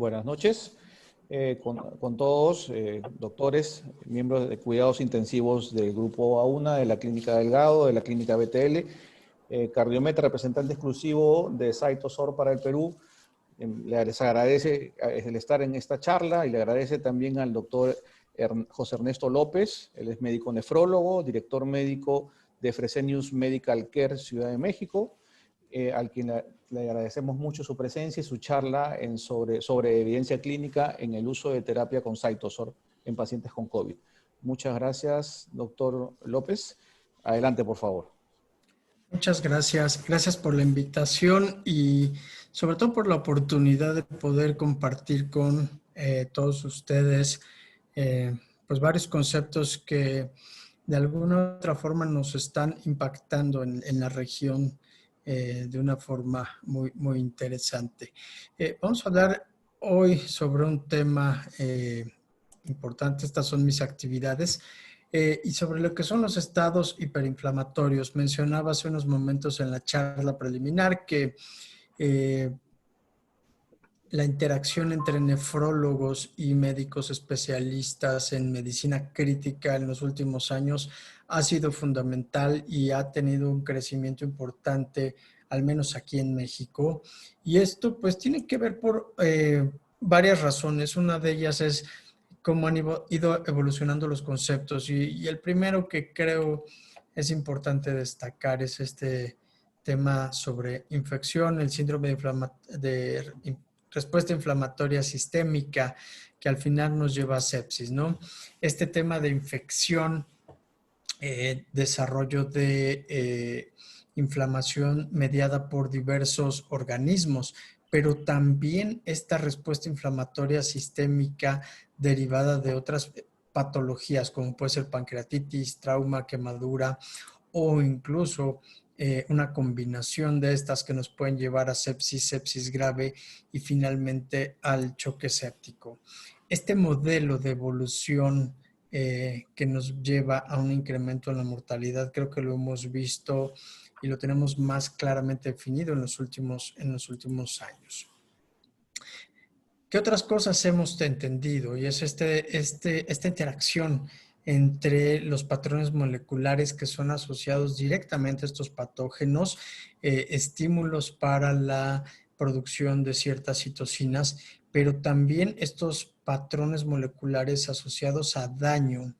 Buenas noches con todos, doctores, miembros de cuidados intensivos del grupo A1, de la Clínica Delgado, de la Clínica BTL, Cardiometra, representante exclusivo de CytoSor para el Perú. Les agradece el estar en esta charla y le agradece también al doctor José Ernesto López. Él es médico nefrólogo, director médico de Fresenius Medical Care Ciudad de México, al quien le agradecemos mucho su presencia y su charla sobre evidencia clínica en el uso de terapia con CytoSor en pacientes con COVID. Muchas gracias, doctor López. Adelante, por favor. Muchas gracias. Gracias por la invitación y sobre todo por la oportunidad de poder compartir con todos ustedes pues varios conceptos que de alguna u otra forma nos están impactando en la región de una forma muy interesante. Vamos a hablar hoy sobre un tema importante. Estas son mis actividades. Y sobre lo que son los estados hiperinflamatorios. Mencionaba hace unos momentos en la charla preliminar que la interacción entre nefrólogos y médicos especialistas en medicina crítica en los últimos años ha sido fundamental y ha tenido un crecimiento importante, al menos aquí en México. Y esto pues tiene que ver por varias razones. Una de ellas es cómo han ido evolucionando los conceptos. Y el primero que creo es importante destacar es este tema sobre infección, el síndrome de respuesta inflamatoria sistémica, que al final nos lleva a sepsis, ¿no? Este tema de infección, desarrollo de inflamación mediada por diversos organismos, pero también esta respuesta inflamatoria sistémica derivada de otras patologías, como puede ser pancreatitis, trauma, quemadura o incluso una combinación de estas que nos pueden llevar a sepsis, sepsis grave y finalmente al choque séptico. Este modelo de evolución que nos lleva a un incremento en la mortalidad, creo que lo hemos visto y lo tenemos más claramente definido en los últimos años. ¿Qué otras cosas hemos entendido? Y es esta interacción entre los patrones moleculares que son asociados directamente a estos patógenos, estímulos para la producción de ciertas citocinas, pero también estos patrones moleculares asociados a daño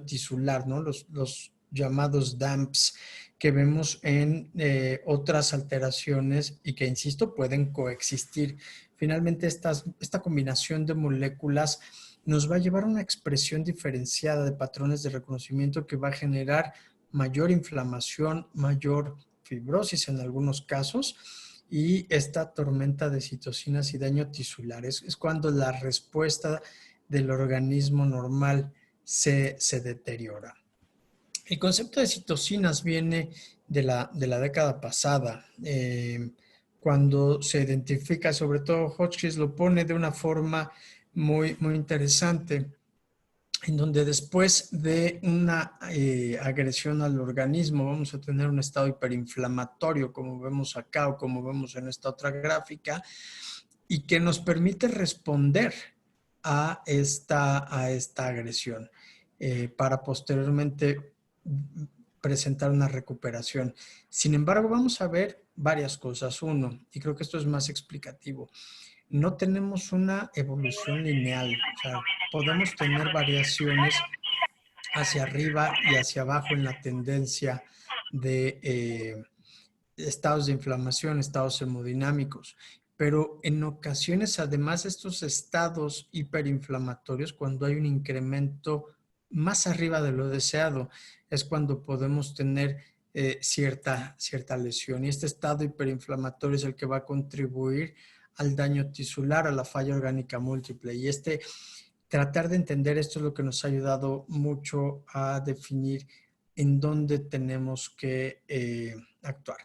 tisular, ¿no? Los llamados DAMPs que vemos en otras alteraciones y que, insisto, pueden coexistir. Finalmente, esta combinación de moléculas nos va a llevar a una expresión diferenciada de patrones de reconocimiento que va a generar mayor inflamación, mayor fibrosis en algunos casos, y esta tormenta de citocinas y daño tisular. Es cuando la respuesta del organismo normal se deteriora. El concepto de citocinas viene de la década pasada, cuando se identifica, sobre todo Hotchkiss lo pone de una forma muy interesante, en donde después de una agresión al organismo vamos a tener un estado hiperinflamatorio, como vemos acá o como vemos en esta otra gráfica, y que nos permite responder a esta agresión para posteriormente presentar una recuperación. Sin embargo, vamos a ver varias cosas. Uno, y creo que esto es más explicativo, no tenemos una evolución lineal. O sea, podemos tener variaciones hacia arriba y hacia abajo en la tendencia de estados de inflamación, estados hemodinámicos. Pero en ocasiones, además de estos estados hiperinflamatorios, cuando hay un incremento más arriba de lo deseado, es cuando podemos tener cierta lesión. Y este estado hiperinflamatorio es el que va a contribuir al daño tisular, a la falla orgánica múltiple. Y tratar de entender esto es lo que nos ha ayudado mucho a definir en dónde tenemos que actuar.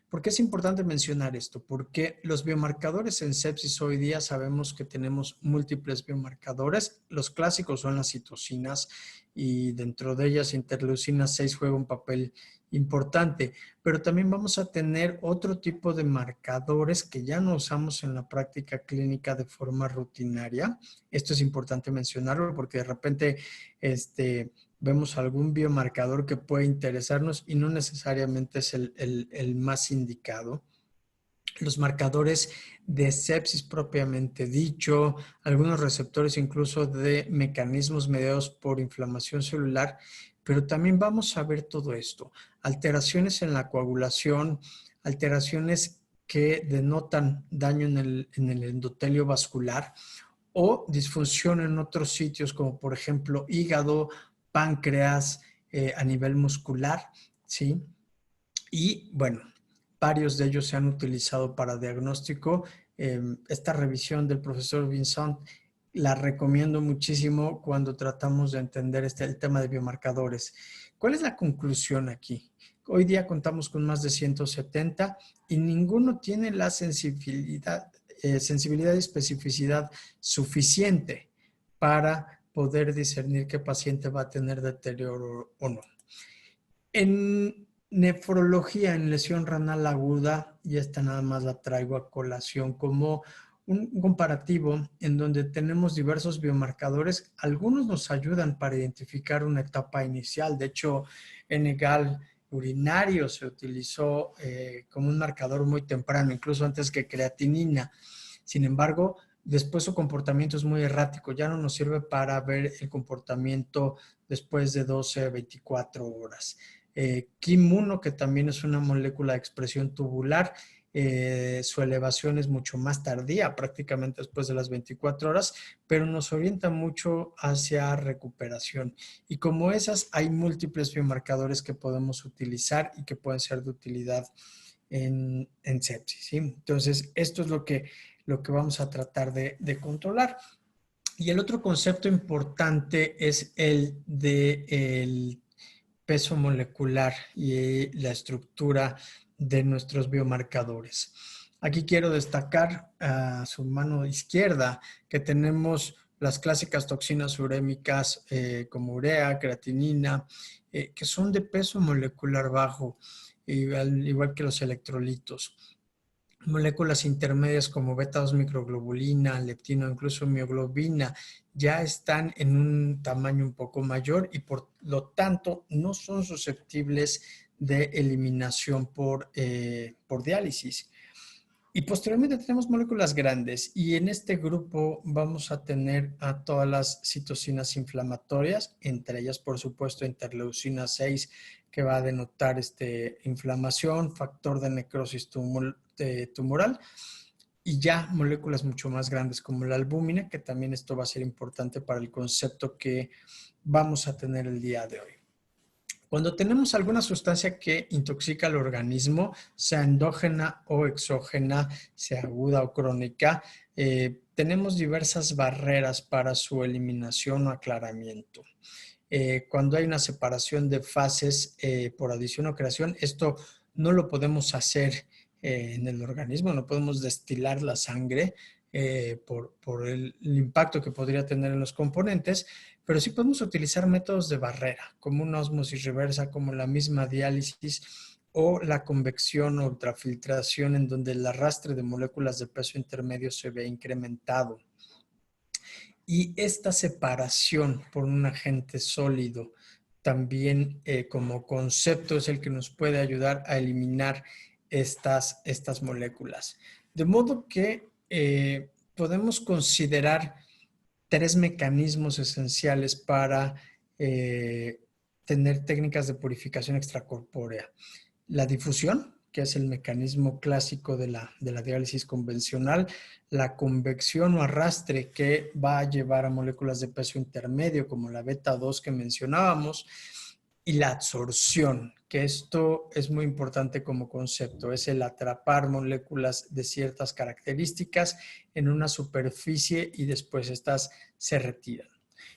¿Por qué es importante mencionar esto? Porque los biomarcadores en sepsis hoy día sabemos que tenemos múltiples biomarcadores. Los clásicos son las citocinas y dentro de ellas interleucina 6 juega un papel importante, pero también vamos a tener otro tipo de marcadores que ya no usamos en la práctica clínica de forma rutinaria. Esto es importante mencionarlo porque de repente vemos algún biomarcador que puede interesarnos y no necesariamente es el más indicado. Los marcadores de sepsis propiamente dicho, algunos receptores incluso de mecanismos mediados por inflamación celular, pero también vamos a ver todo esto, alteraciones en la coagulación, alteraciones que denotan daño en el endotelio vascular o disfunción en otros sitios como por ejemplo hígado, páncreas, a nivel muscular, ¿sí? Y bueno, varios de ellos se han utilizado para diagnóstico. Esta revisión del profesor Vincent la recomiendo muchísimo cuando tratamos de entender el tema de biomarcadores. ¿Cuál es la conclusión aquí? Hoy día contamos con más de 170 y ninguno tiene la sensibilidad y especificidad suficiente para poder discernir qué paciente va a tener deterioro o no. En nefrología, en lesión renal aguda, y esta nada más la traigo a colación como un comparativo en donde tenemos diversos biomarcadores. Algunos nos ayudan para identificar una etapa inicial. De hecho, N-gal urinario se utilizó como un marcador muy temprano, incluso antes que creatinina. Sin embargo, después su comportamiento es muy errático. Ya no nos sirve para ver el comportamiento después de 12 a 24 horas. KIM1, que también es una molécula de expresión tubular, su elevación es mucho más tardía, prácticamente después de las 24 horas, pero nos orienta mucho hacia recuperación. Y como esas, hay múltiples biomarcadores que podemos utilizar y que pueden ser de utilidad en sepsis, ¿sí? Entonces, esto es lo que vamos a tratar de controlar. Y el otro concepto importante es el de peso molecular y la estructura de nuestros biomarcadores. Aquí quiero destacar a su mano izquierda que tenemos las clásicas toxinas urémicas como urea, creatinina, que son de peso molecular bajo, igual que los electrolitos. Moléculas intermedias como beta-2 microglobulina, leptina, incluso mioglobina, ya están en un tamaño un poco mayor y por lo tanto no son susceptibles de eliminación por diálisis. Y posteriormente tenemos moléculas grandes y en este grupo vamos a tener a todas las citocinas inflamatorias, entre ellas por supuesto interleucina 6 que va a denotar inflamación, factor de necrosis tumoral y ya moléculas mucho más grandes como la albúmina, que también esto va a ser importante para el concepto que vamos a tener el día de hoy. Cuando tenemos alguna sustancia que intoxica al organismo, sea endógena o exógena, sea aguda o crónica, tenemos diversas barreras para su eliminación o aclaramiento. Cuando hay una separación de fases por adición o creación, esto no lo podemos hacer en el organismo, no podemos destilar la sangre por el impacto que podría tener en los componentes, pero sí podemos utilizar métodos de barrera, como una ósmosis reversa, como la misma diálisis o la convección o ultrafiltración, en donde el arrastre de moléculas de peso intermedio se ve incrementado. Y esta separación por un agente sólido también como concepto es el que nos puede ayudar a eliminar estas moléculas. De modo que podemos considerar tres mecanismos esenciales para tener técnicas de purificación extracorpórea. La difusión, que es el mecanismo clásico de la diálisis convencional, la convección o arrastre, que va a llevar a moléculas de peso intermedio, como la beta-2 que mencionábamos, y la absorción, que esto es muy importante como concepto, es el atrapar moléculas de ciertas características en una superficie y después estas se retiran.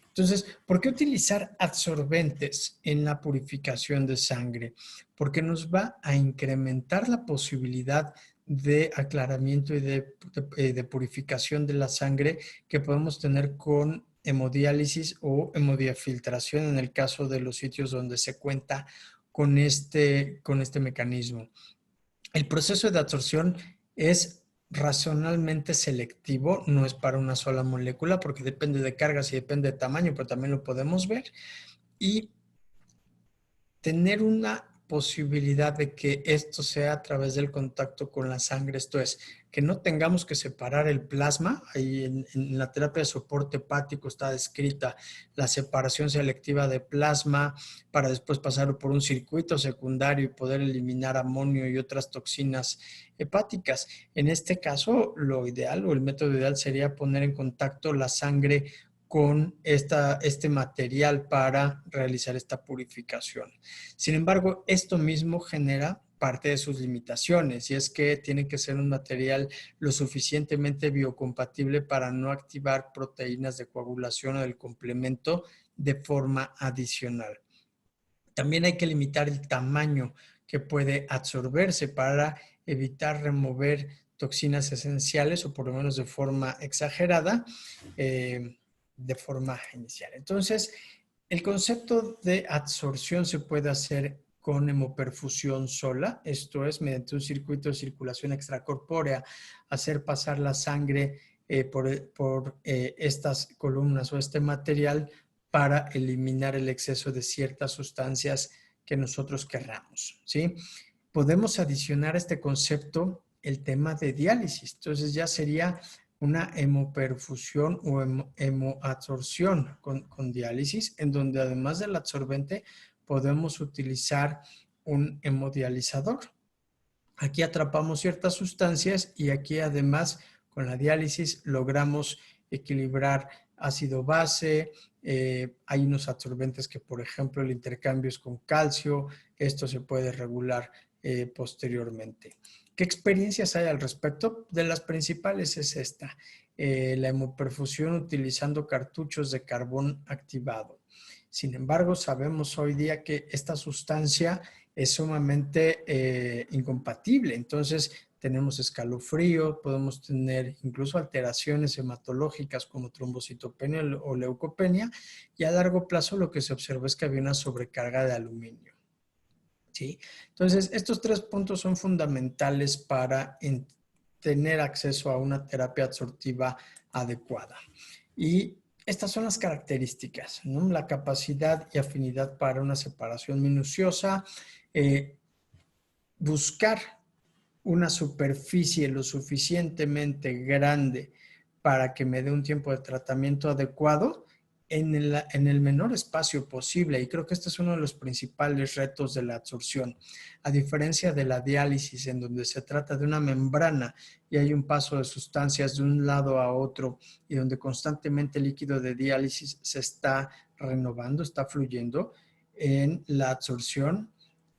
Entonces, ¿por qué utilizar adsorbentes en la purificación de sangre? Porque nos va a incrementar la posibilidad de aclaramiento y de purificación de la sangre que podemos tener con hemodiálisis o hemodiafiltración en el caso de los sitios donde se cuenta con este mecanismo. El proceso de adsorción es racionalmente selectivo, no es para una sola molécula porque depende de cargas y depende de tamaño, pero también lo podemos ver. Y tener una posibilidad de que esto sea a través del contacto con la sangre, esto es, que no tengamos que separar el plasma. Ahí en la terapia de soporte hepático está descrita la separación selectiva de plasma para después pasarlo por un circuito secundario y poder eliminar amonio y otras toxinas hepáticas. En este caso, lo ideal o el método ideal sería poner en contacto la sangre con este material para realizar esta purificación. Sin embargo, esto mismo genera parte de sus limitaciones y es que tiene que ser un material lo suficientemente biocompatible para no activar proteínas de coagulación o del complemento de forma adicional. También hay que limitar el tamaño que puede absorberse para evitar remover toxinas esenciales o por lo menos de forma exagerada, de forma inicial. Entonces, el concepto de absorción se puede hacer con hemoperfusión sola, esto es, mediante un circuito de circulación extracorpórea, hacer pasar la sangre por estas columnas o este material para eliminar el exceso de ciertas sustancias que nosotros querramos, ¿sí? Podemos adicionar a este concepto el tema de diálisis, entonces ya sería una hemoperfusión o hemoabsorción con diálisis, en donde además del absorbente podemos utilizar un hemodializador. Aquí atrapamos ciertas sustancias y aquí además con la diálisis logramos equilibrar ácido-base. Hay unos absorbentes que, por ejemplo, el intercambio es con calcio. Esto se puede regular posteriormente. ¿Qué experiencias hay al respecto? De las principales es esta, la hemoperfusión utilizando cartuchos de carbón activado. Sin embargo, sabemos hoy día que esta sustancia es sumamente incompatible. Entonces, tenemos escalofrío, podemos tener incluso alteraciones hematológicas como trombocitopenia o leucopenia, y a largo plazo lo que se observó es que había una sobrecarga de aluminio. ¿Sí? Entonces, estos 3 puntos son fundamentales para tener acceso a una terapia absortiva adecuada. Y estas son las características, ¿no? La capacidad y afinidad para una separación minuciosa, buscar una superficie lo suficientemente grande para que me dé un tiempo de tratamiento adecuado en el menor espacio posible. Y creo que este es uno de los principales retos de la absorción. A diferencia de la diálisis, en donde se trata de una membrana y hay un paso de sustancias de un lado a otro y donde constantemente el líquido de diálisis se está renovando, está fluyendo, en la absorción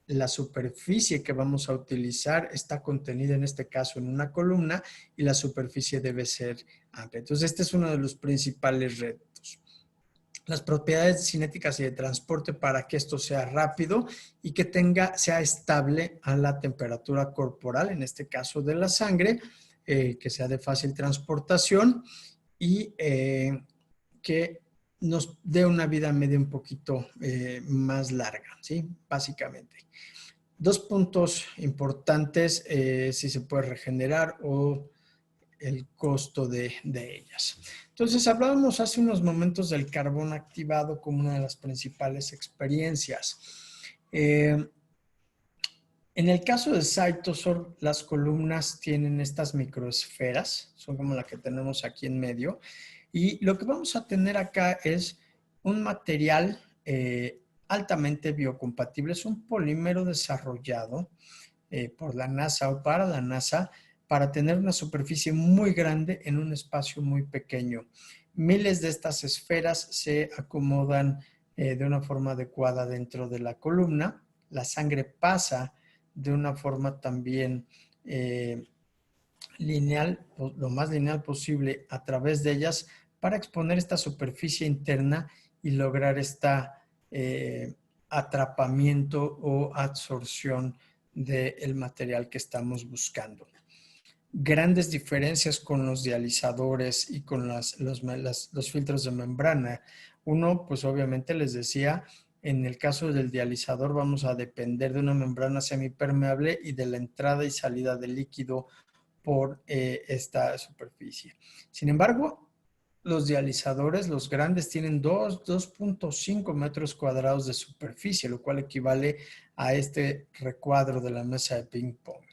la superficie que vamos a utilizar está contenida en este caso en una columna y la superficie debe ser amplia. Entonces, este es uno de los principales retos. Las propiedades cinéticas y de transporte para que esto sea rápido y que sea estable a la temperatura corporal, en este caso de la sangre, que sea de fácil transportación y que nos dé una vida media un poquito más larga, ¿sí? Básicamente. 2 puntos importantes, si se puede regenerar o el costo de ellas. Entonces, hablábamos hace unos momentos del carbón activado como una de las principales experiencias. En el caso de CytoSorb, las columnas tienen estas microesferas, son como la que tenemos aquí en medio, y lo que vamos a tener acá es un material altamente biocompatible, es un polímero desarrollado por la NASA o para la NASA para tener una superficie muy grande en un espacio muy pequeño. Miles de estas esferas se acomodan de una forma adecuada dentro de la columna. La sangre pasa de una forma también lineal, lo más lineal posible a través de ellas para exponer esta superficie interna y lograr esta atrapamiento o absorción del material que estamos buscando. Grandes diferencias con los dializadores y con los filtros de membrana. Uno, pues obviamente les decía, En el caso del dializador vamos a depender de una membrana semipermeable y de la entrada y salida de líquido por esta superficie. Sin embargo, los dializadores, los grandes, tienen 2.5 metros cuadrados de superficie, lo cual equivale a este recuadro de la mesa de ping pong.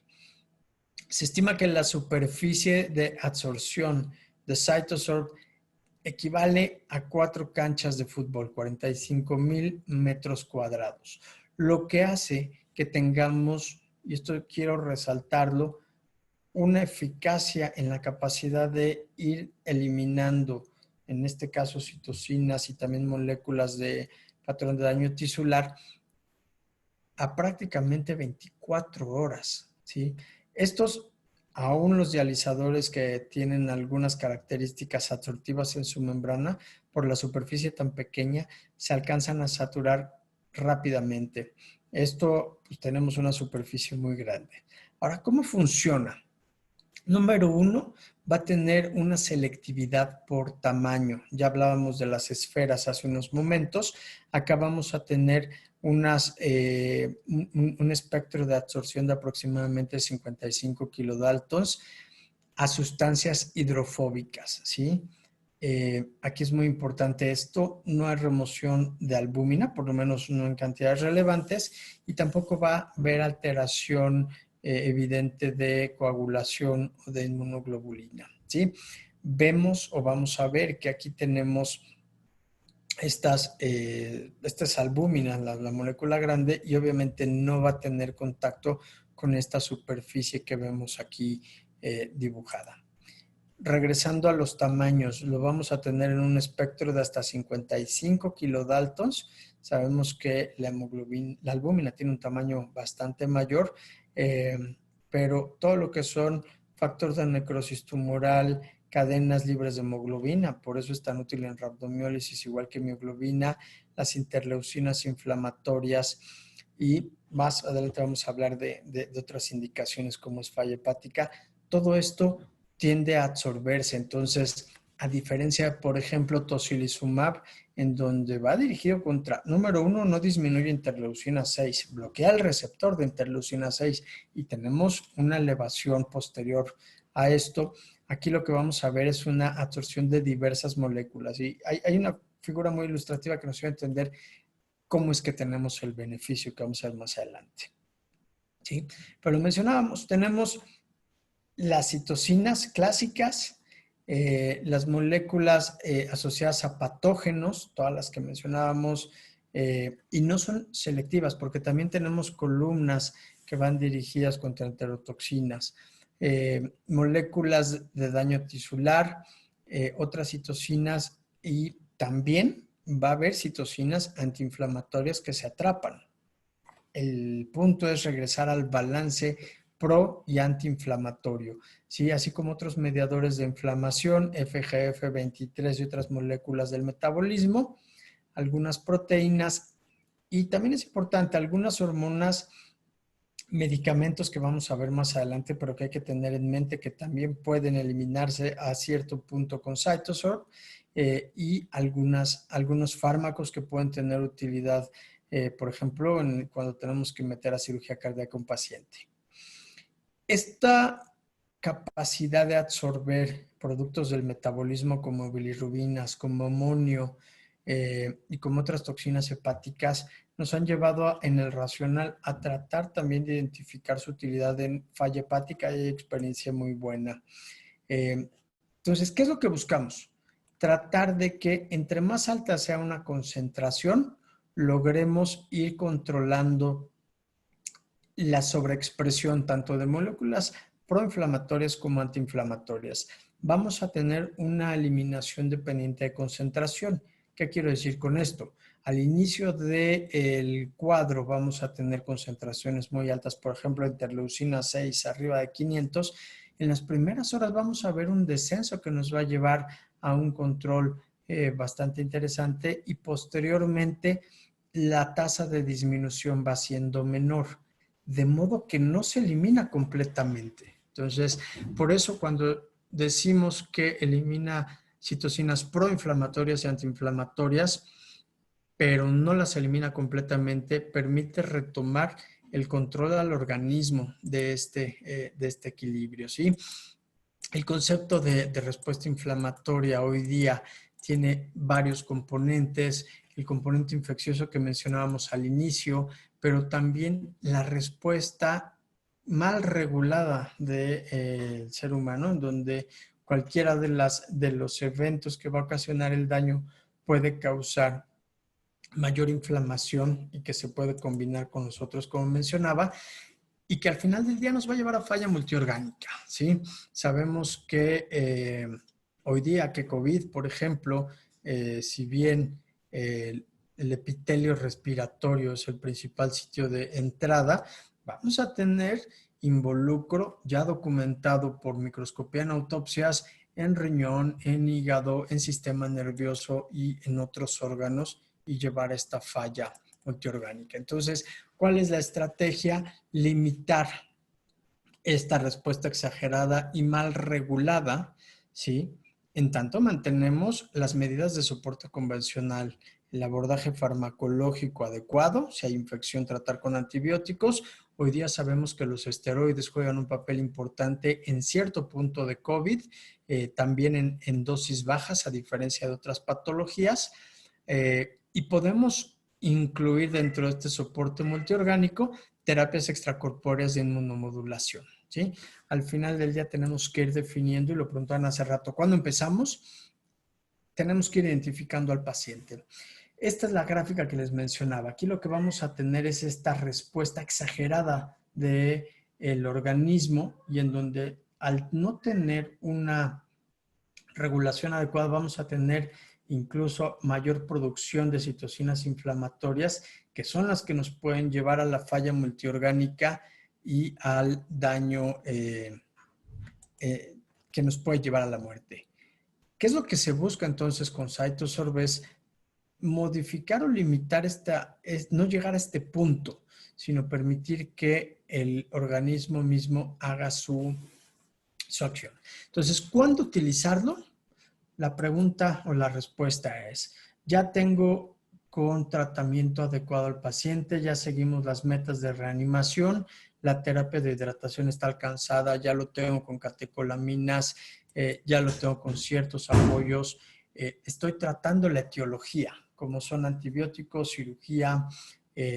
Se estima que la superficie de absorción de CytoSorb equivale a 4 canchas de fútbol, 45,000 metros cuadrados, lo que hace que tengamos, y esto quiero resaltarlo, una eficacia en la capacidad de ir eliminando, en este caso citocinas y también moléculas de patrón de daño tisular, a prácticamente 24 horas, ¿sí? Estos, aún los dializadores que tienen algunas características absortivas en su membrana, por la superficie tan pequeña, se alcanzan a saturar rápidamente. Esto, pues tenemos una superficie muy grande. Ahora, ¿cómo funciona? Número 1, va a tener una selectividad por tamaño. Ya hablábamos de las esferas hace unos momentos. Acá vamos a tener un espectro de absorción de aproximadamente 55 kilodaltons a sustancias hidrofóbicas, ¿sí? Aquí es muy importante esto, no hay remoción de albúmina, por lo menos no en cantidades relevantes, y tampoco va a haber alteración evidente de coagulación o de inmunoglobulina, ¿sí? Vemos o vamos a ver que aquí tenemos estas albúminas, la molécula grande, y obviamente no va a tener contacto con esta superficie que vemos aquí dibujada. Regresando a los tamaños, lo vamos a tener en un espectro de hasta 55 kilodaltons. Sabemos que la albúmina tiene un tamaño bastante mayor, pero todo lo que son factores de necrosis tumoral, cadenas libres de hemoglobina, por eso es tan útil en rhabdomiólisis, igual que mioglobina, las interleucinas inflamatorias, y más adelante vamos a hablar de otras indicaciones como es falla hepática. Todo esto tiende a absorberse. Entonces, a diferencia, por ejemplo, tocilizumab, en donde va dirigido contra, número 1, no disminuye interleucina 6, bloquea el receptor de interleucina 6 y tenemos una elevación posterior a esto. Aquí lo que vamos a ver es una absorción de diversas moléculas. Y hay una figura muy ilustrativa que nos ayuda a entender cómo es que tenemos el beneficio que vamos a ver más adelante. ¿Sí? Pero lo mencionábamos, tenemos las citocinas clásicas, las moléculas asociadas a patógenos, todas las que mencionábamos, y no son selectivas porque también tenemos columnas que van dirigidas contra enterotoxinas, moléculas de daño tisular, otras citocinas, y también va a haber citocinas antiinflamatorias que se atrapan. El punto es regresar al balance pro y antiinflamatorio, ¿sí? Así como otros mediadores de inflamación, FGF23 y otras moléculas del metabolismo, algunas proteínas, y también es importante algunas hormonas, medicamentos que vamos a ver más adelante, pero que hay que tener en mente que también pueden eliminarse a cierto punto con CytoSorb, y algunos fármacos que pueden tener utilidad, por ejemplo, cuando tenemos que meter a cirugía cardíaca a un paciente. Esta capacidad de absorber productos del metabolismo como bilirrubinas, como amonio y como otras toxinas hepáticas nos han llevado en el racional a tratar también de identificar su utilidad en falla hepática, y hay experiencia muy buena. Entonces, ¿qué es lo que buscamos? Tratar de que entre más alta sea una concentración, logremos ir controlando la sobreexpresión tanto de moléculas proinflamatorias como antiinflamatorias. Vamos a tener una eliminación dependiente de concentración. ¿Qué quiero decir con esto? Al inicio del cuadro vamos a tener concentraciones muy altas, por ejemplo, interleucina 6 arriba de 500. En las primeras horas vamos a ver un descenso que nos va a llevar a un control bastante interesante, y posteriormente la tasa de disminución va siendo menor, de modo que no se elimina completamente. Entonces, por eso cuando decimos que elimina citocinas proinflamatorias y antiinflamatorias, pero no las elimina completamente, permite retomar el control al organismo de este equilibrio, ¿sí? El concepto de respuesta inflamatoria hoy día tiene varios componentes, el componente infeccioso que mencionábamos al inicio, pero también la respuesta mal regulada del ser humano, en donde cualquiera de los eventos que va a ocasionar el daño puede causar mayor inflamación y que se puede combinar con los otros, como mencionaba, y que al final del día nos va a llevar a falla multiorgánica, ¿sí? Sabemos que hoy día que COVID, por ejemplo, si bien el epitelio respiratorio es el principal sitio de entrada, vamos a tener involucro ya documentado por microscopía en autopsias en riñón, en hígado, en sistema nervioso y en otros órganos y llevar a esta falla multiorgánica. Entonces, ¿cuál es la estrategia? Limitar esta respuesta exagerada y mal regulada, ¿sí? En tanto mantenemos las medidas de soporte convencional, el abordaje farmacológico adecuado, si hay infección, tratar con antibióticos. Hoy día sabemos que los esteroides juegan un papel importante en cierto punto de COVID, también en dosis bajas, a diferencia de otras patologías, y podemos incluir dentro de este soporte multiorgánico terapias extracorpóreas de inmunomodulación, ¿sí? Al final del día tenemos que ir definiendo, y lo preguntaban hace rato, ¿cuándo empezamos? Tenemos que ir identificando al paciente. Esta es la gráfica que les mencionaba. Aquí lo que vamos a tener es esta respuesta exagerada del organismo, y en donde al no tener una regulación adecuada vamos a tener incluso mayor producción de citocinas inflamatorias, que son las que nos pueden llevar a la falla multiorgánica y al daño que nos puede llevar a la muerte. ¿Qué es lo que se busca entonces con CytoSorb? Es modificar o limitar no llegar a este punto, sino permitir que el organismo mismo haga su acción. Entonces, ¿cuándo utilizarlo? La pregunta o la respuesta es, ya tengo con tratamiento adecuado al paciente, ya seguimos las metas de reanimación, la terapia de hidratación está alcanzada, ya lo tengo con catecolaminas, ya lo tengo con ciertos apoyos, estoy tratando la etiología, como son antibióticos, cirugía,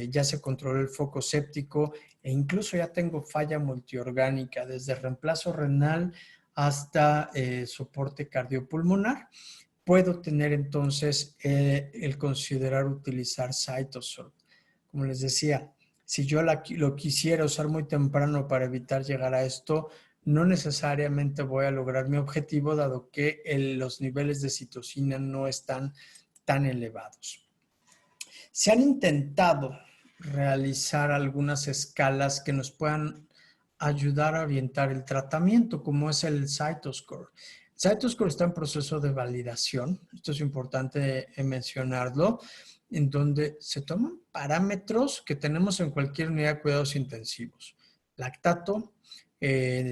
ya se controló el foco séptico e incluso ya tengo falla multiorgánica, desde reemplazo renal hasta soporte cardiopulmonar. Puedo tener entonces el considerar utilizar CytoSorb. Como les decía, si yo lo quisiera usar muy temprano para evitar llegar a esto, no necesariamente voy a lograr mi objetivo, dado que los niveles de citocina no están tan elevados. Se han intentado realizar algunas escalas que nos puedan ayudar a orientar el tratamiento, como es el CytoScore. CytoScore está en proceso de validación, esto es importante mencionarlo, en donde se toman parámetros que tenemos en cualquier unidad de cuidados intensivos. Lactato,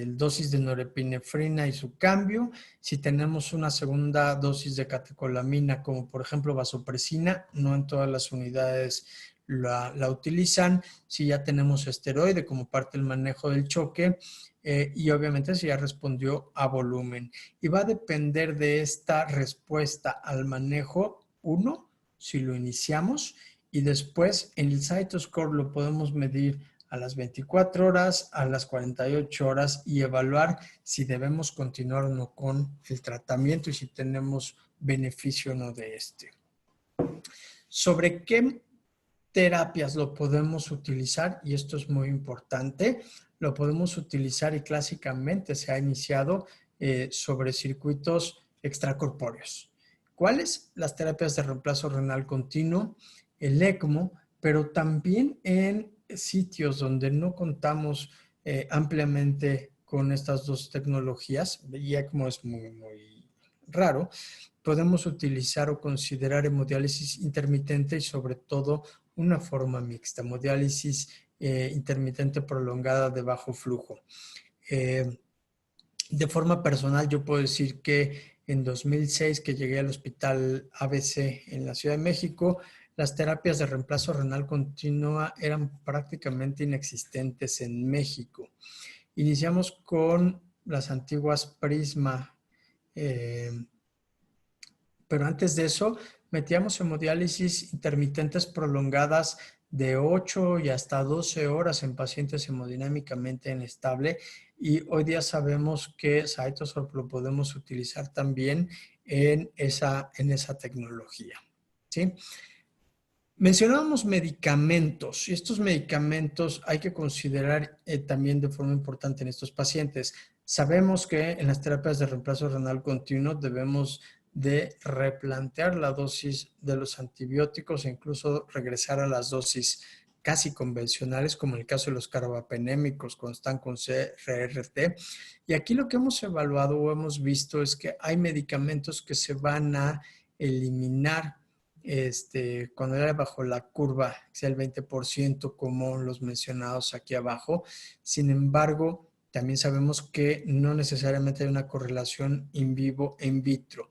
dosis de norepinefrina y su cambio, si tenemos una segunda dosis de catecolamina, como por ejemplo vasopresina, no en todas las unidades la utilizan, si ya tenemos esteroide como parte del manejo del choque, y obviamente si ya respondió a volumen. Y va a depender de esta respuesta al manejo, uno, si lo iniciamos, y después en el CytoScore lo podemos medir a las 24 horas, a las 48 horas y evaluar si debemos continuar o no con el tratamiento y si tenemos beneficio o no de este. ¿Sobre qué terapias lo podemos utilizar? Y esto es muy importante. Lo podemos utilizar y clásicamente se ha iniciado sobre circuitos extracorpóreos. ¿Cuáles? Las terapias de reemplazo renal continuo, el ECMO, pero también en sitios donde no contamos ampliamente con estas dos tecnologías, y ECMO es muy raro, podemos utilizar o considerar hemodiálisis intermitente y sobre todo una forma mixta, hemodiálisis intermitente prolongada de bajo flujo. De forma personal, yo puedo decir que en 2006, que llegué al Hospital ABC en la Ciudad de México, las terapias de reemplazo renal continua eran prácticamente inexistentes en México. Iniciamos con las antiguas Prisma, pero antes de eso metíamos hemodiálisis intermitentes prolongadas de 8 y hasta 12 horas en pacientes hemodinámicamente inestables, y hoy día sabemos que CytoSorb lo podemos utilizar también en esa tecnología, ¿sí? Mencionábamos medicamentos, y estos medicamentos hay que considerar también de forma importante en estos pacientes. Sabemos que en las terapias de reemplazo renal continuo debemos de replantear la dosis de los antibióticos e incluso regresar a las dosis casi convencionales, como en el caso de los carbapenémicos cuando están con CRRT. Y aquí lo que hemos evaluado o hemos visto es que hay medicamentos que se van a eliminar cuando era bajo la curva, sea el 20%, como los mencionados aquí abajo. Sin embargo, también sabemos que no necesariamente hay una correlación in vivo e in vitro.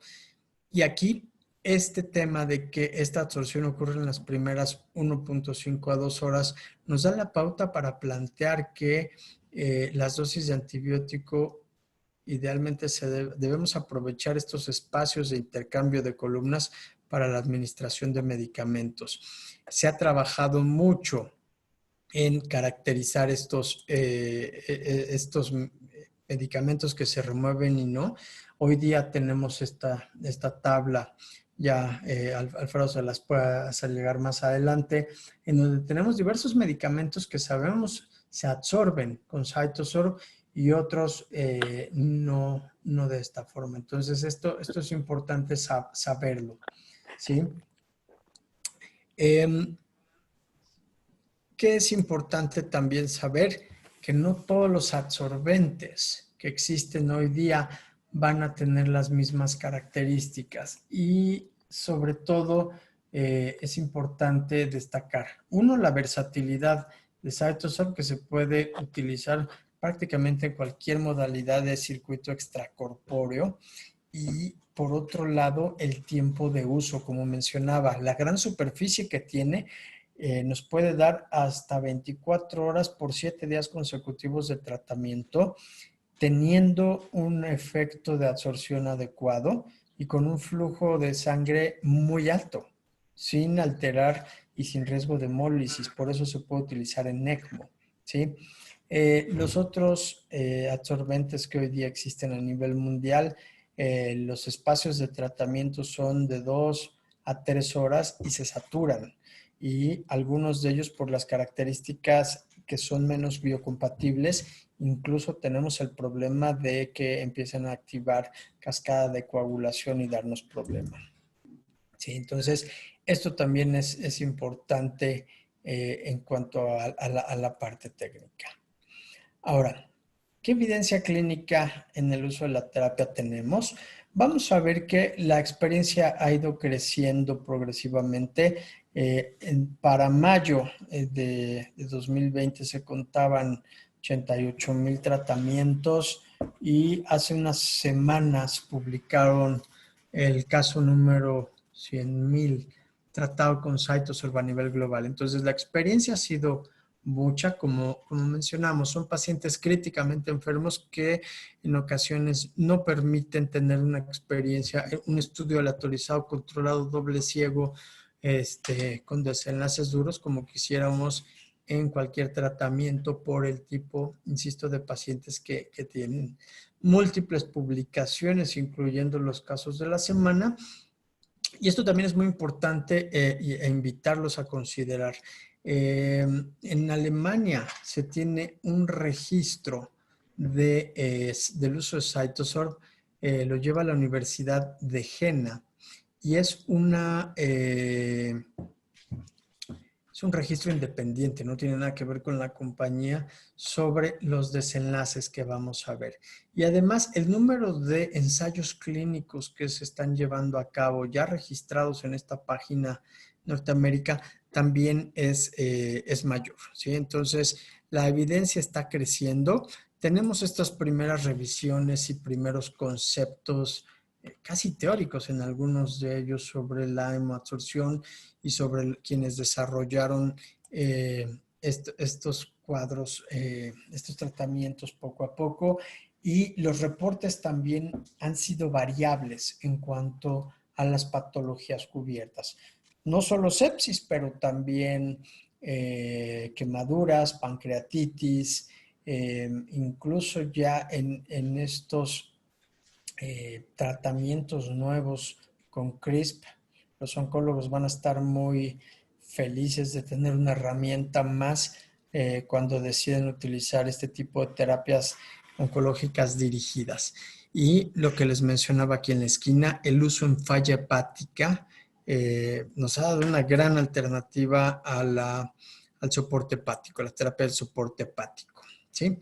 Y aquí, este tema de que esta absorción ocurre en las primeras 1.5 a 2 horas nos da la pauta para plantear que las dosis de antibiótico idealmente debemos aprovechar estos espacios de intercambio de columnas para la administración de medicamentos. Se ha trabajado mucho en caracterizar estos medicamentos que se remueven y no. Hoy día tenemos esta tabla, ya Alfredo se las puede hacer llegar más adelante, en donde tenemos diversos medicamentos que sabemos se absorben con CytoSorb y otros no de esta forma. Entonces, esto es importante saberlo, ¿sí? ¿Qué es importante también saber? Que no todos los absorbentes que existen hoy día van a tener las mismas características, y sobre todo es importante destacar, uno, la versatilidad de CytoSorb, que se puede utilizar prácticamente en cualquier modalidad de circuito extracorpóreo, y por otro lado el tiempo de uso, como mencionaba, la gran superficie que tiene nos puede dar hasta 24 horas por 7 días consecutivos de tratamiento, teniendo un efecto de absorción adecuado y con un flujo de sangre muy alto, sin alterar y sin riesgo de hemólisis. Por eso se puede utilizar en ECMO, ¿sí? Los otros absorbentes que hoy día existen a nivel mundial, los espacios de tratamiento son de 2 a 3 horas y se saturan. Y algunos de ellos, por las características que son menos biocompatibles, incluso tenemos el problema de que empiecen a activar cascada de coagulación y darnos problemas. Sí, entonces, esto también es importante en cuanto a la parte técnica. Ahora, ¿qué evidencia clínica en el uso de la terapia tenemos? Vamos a ver que la experiencia ha ido creciendo progresivamente. Para mayo de 2020 se contaban 88,000 tratamientos, y hace unas semanas publicaron el caso número 100,000 tratado con CytoSorb a nivel global. Entonces, la experiencia ha sido mucha, como mencionamos, son pacientes críticamente enfermos que en ocasiones no permiten tener una experiencia, un estudio aleatorizado, controlado, doble ciego, con desenlaces duros, como quisiéramos en cualquier tratamiento, por el tipo, insisto, de pacientes que tienen múltiples publicaciones, incluyendo los casos de la semana. Y esto también es muy importante e invitarlos a considerar. En Alemania se tiene un registro del uso de CytoSorb, lo lleva la Universidad de Jena, y es un registro independiente, no tiene nada que ver con la compañía, sobre los desenlaces que vamos a ver. Y además, el número de ensayos clínicos que se están llevando a cabo, ya registrados en esta página Norteamérica, también es mayor, ¿sí? Entonces, la evidencia está creciendo. Tenemos estas primeras revisiones y primeros conceptos casi teóricos en algunos de ellos sobre la hemoabsorción y sobre quienes desarrollaron estos cuadros, estos tratamientos poco a poco. Y los reportes también han sido variables en cuanto a las patologías cubiertas. No solo sepsis, pero también quemaduras, pancreatitis, incluso ya en estos tratamientos nuevos con CRISP, los oncólogos van a estar muy felices de tener una herramienta más cuando deciden utilizar este tipo de terapias oncológicas dirigidas. Y lo que les mencionaba aquí en la esquina, el uso en falla hepática nos ha dado una gran alternativa al soporte hepático, la terapia del soporte hepático, ¿sí?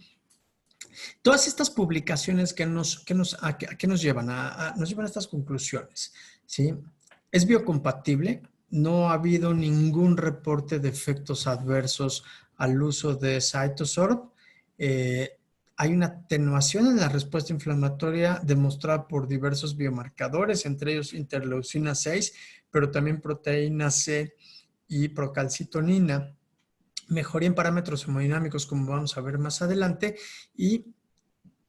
Todas estas publicaciones ¿a qué nos llevan? Nos llevan a estas conclusiones, ¿sí? Es biocompatible, no ha habido ningún reporte de efectos adversos al uso de CytoSorb. Hay una atenuación en la respuesta inflamatoria demostrada por diversos biomarcadores, entre ellos interleucina 6, pero también proteína C y procalcitonina. Mejoría en parámetros hemodinámicos, como vamos a ver más adelante, y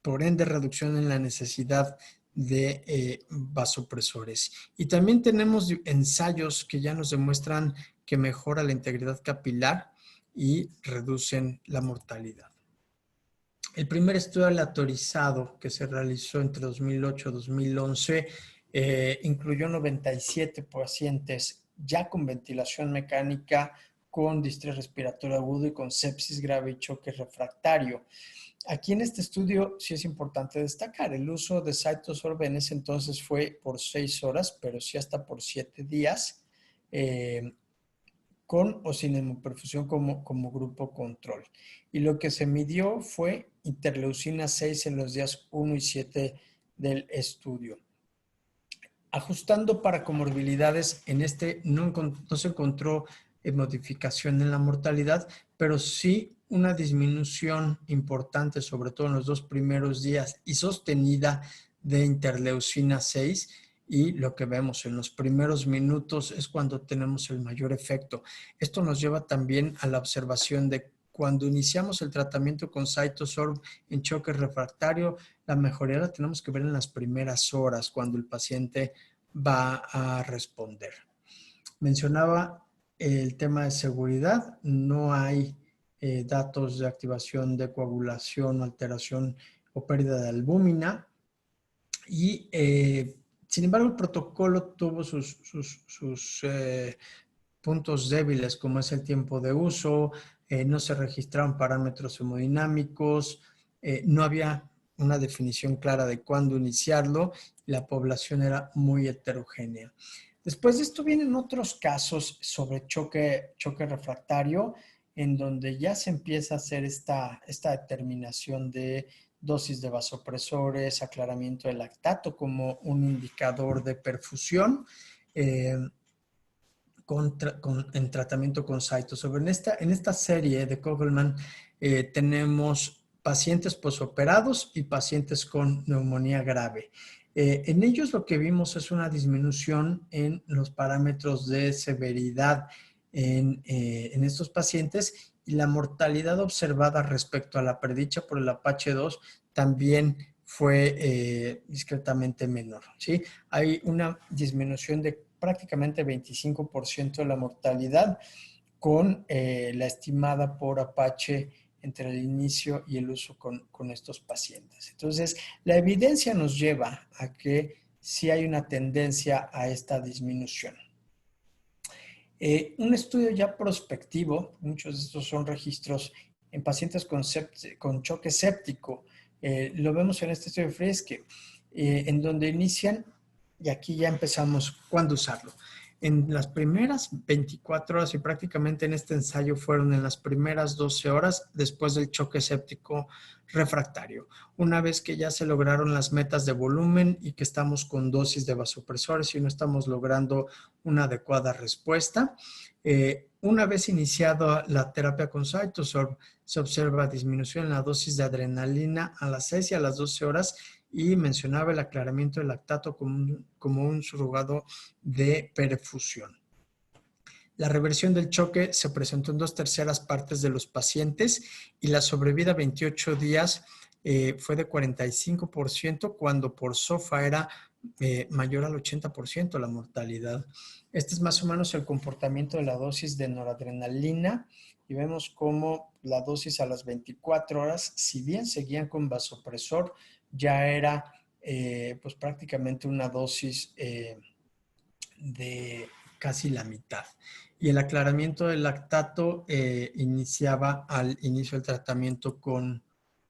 por ende reducción en la necesidad de vasopresores. Y también tenemos ensayos que ya nos demuestran que mejora la integridad capilar y reducen la mortalidad. El primer estudio aleatorizado que se realizó entre 2008 y 2011 incluyó 97 pacientes ya con ventilación mecánica, con distrés respiratorio agudo y con sepsis grave y choque refractario. Aquí en este estudio sí es importante destacar, el uso de CytoSorb en ese entonces fue por 6 horas, pero sí hasta por 7 días, con o sin hemoperfusión como grupo control. Y lo que se midió fue interleucina 6 en los días 1 y 7 del estudio. Ajustando para comorbilidades, en este no se encontró modificación en la mortalidad, pero sí una disminución importante, sobre todo en los 2 primeros días y sostenida de interleucina 6. Y lo que vemos en los primeros minutos es cuando tenemos el mayor efecto. Esto nos lleva también a la observación de cuando iniciamos el tratamiento con CytoSorb en choque refractario, la mejoría la tenemos que ver en las primeras horas, cuando el paciente va a responder. Mencionaba el tema de seguridad, no hay datos de activación de coagulación, alteración o pérdida de albúmina. Y sin embargo, el protocolo tuvo sus puntos débiles, como es el tiempo de uso, no se registraron parámetros hemodinámicos, no había una definición clara de cuándo iniciarlo, y la población era muy heterogénea. Después de esto vienen otros casos sobre choque refractario, en donde ya se empieza a hacer esta determinación de dosis de vasopresores, aclaramiento del lactato como un indicador de perfusión en tratamiento con CytoSorb. En esta serie de Kogelman tenemos pacientes posoperados y pacientes con neumonía grave. En ellos lo que vimos es una disminución en los parámetros de severidad en estos pacientes, y la mortalidad observada respecto a la predicha por el Apache 2 también fue discretamente menor, ¿sí? Hay una disminución de prácticamente 25% de la mortalidad con la estimada por Apache entre el inicio y el uso con estos pacientes. Entonces, la evidencia nos lleva a que sí hay una tendencia a esta disminución. Un estudio ya prospectivo, muchos de estos son registros en pacientes con choque séptico, lo vemos en este estudio de Friske, en donde inician, y aquí ya empezamos cuándo usarlo. En las primeras 24 horas, y prácticamente en este ensayo fueron en las primeras 12 horas después del choque séptico refractario. Una vez que ya se lograron las metas de volumen y que estamos con dosis de vasopresores y no estamos logrando una adecuada respuesta, una vez iniciada la terapia con CytoSorb, se observa disminución en la dosis de adrenalina a las 6 y a las 12 horas, y mencionaba el aclaramiento del lactato como un surrogado de perfusión. La reversión del choque se presentó en 2/3 partes de los pacientes y la sobrevida a 28 días fue de 45%, cuando por SOFA era mayor al 80% la mortalidad. Este es más o menos el comportamiento de la dosis de noradrenalina y vemos cómo la dosis a las 24 horas, si bien seguían con vasopresor, ya era pues prácticamente una dosis de casi la mitad. Y el aclaramiento del lactato iniciaba al inicio del tratamiento con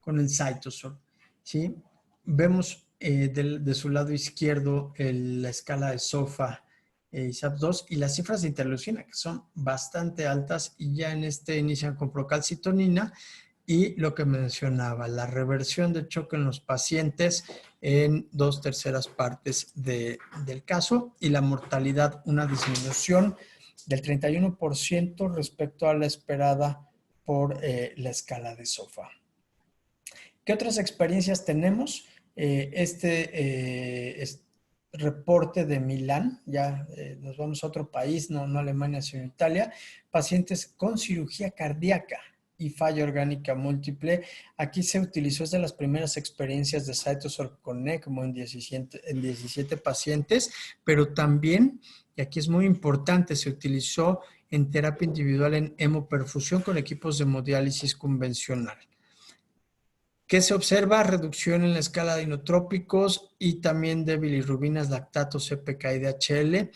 el Cytosorb, ¿sí? Vemos de su lado izquierdo la escala de SOFA ISAP-2 y las cifras de interleucina, que son bastante altas y ya en este inician con procalcitonina. Y lo que mencionaba, la reversión de choque en los pacientes en 2/3 partes del caso, y la mortalidad, una disminución del 31% respecto a la esperada por la escala de SOFA. ¿Qué otras experiencias tenemos? Este reporte de Milán, ya nos vamos a otro país, no Alemania, sino Italia, pacientes con cirugía cardíaca y falla orgánica múltiple. Aquí se utilizó, es de las primeras experiencias de Cytosorb con ECMO en 17 pacientes, pero también, y aquí es muy importante, se utilizó en terapia individual en hemoperfusión con equipos de hemodiálisis convencional. ¿Qué se observa? Reducción en la escala de inotrópicos y también de bilirrubinas, lactatos, CPK y DHL,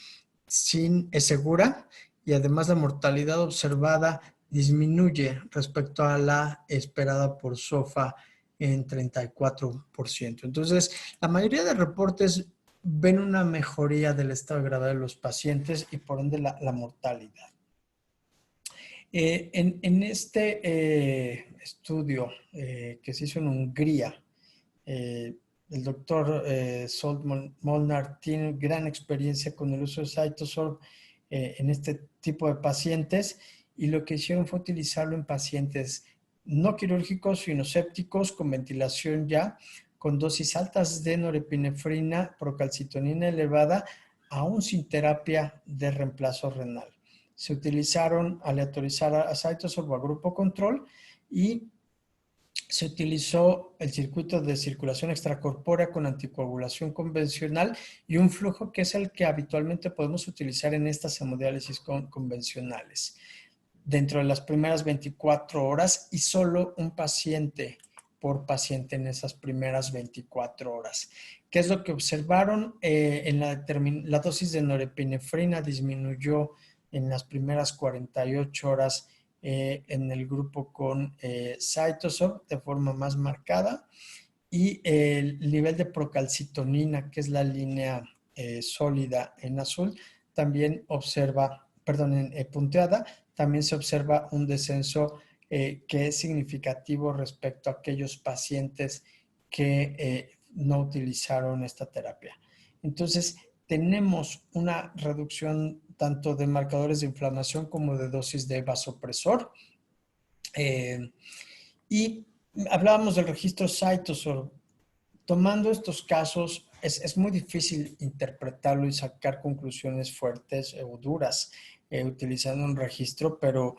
es segura, y además la mortalidad observada disminuye respecto a la esperada por SOFA en 34%. Entonces, la mayoría de reportes ven una mejoría del estado de gravedad de los pacientes y por ende la mortalidad. En este estudio que se hizo en Hungría, el doctor Zsolt Molnár tiene gran experiencia con el uso de Cytosorb en este tipo de pacientes, y lo que hicieron fue utilizarlo en pacientes no quirúrgicos, sino sépticos, con ventilación ya, con dosis altas de norepinefrina, procalcitonina elevada, aún sin terapia de reemplazo renal. Se utilizaron aleatorizar a Cytosorb a grupo control y se utilizó el circuito de circulación extracorpórea con anticoagulación convencional y un flujo que es el que habitualmente podemos utilizar en estas hemodiálisis convencionales. Dentro de las primeras 24 horas, y solo un paciente por paciente en esas primeras 24 horas. ¿Qué es lo que observaron? La dosis de norepinefrina disminuyó en las primeras 48 horas en el grupo con Cytosorb de forma más marcada, y el nivel de procalcitonina, que es la línea sólida en azul, también punteada, también se observa un descenso que es significativo respecto a aquellos pacientes que no utilizaron esta terapia. Entonces, tenemos una reducción tanto de marcadores de inflamación como de dosis de vasopresor. Y hablábamos del registro Cytosorb. Tomando estos casos, es muy difícil interpretarlo y sacar conclusiones fuertes o duras utilizando un registro, pero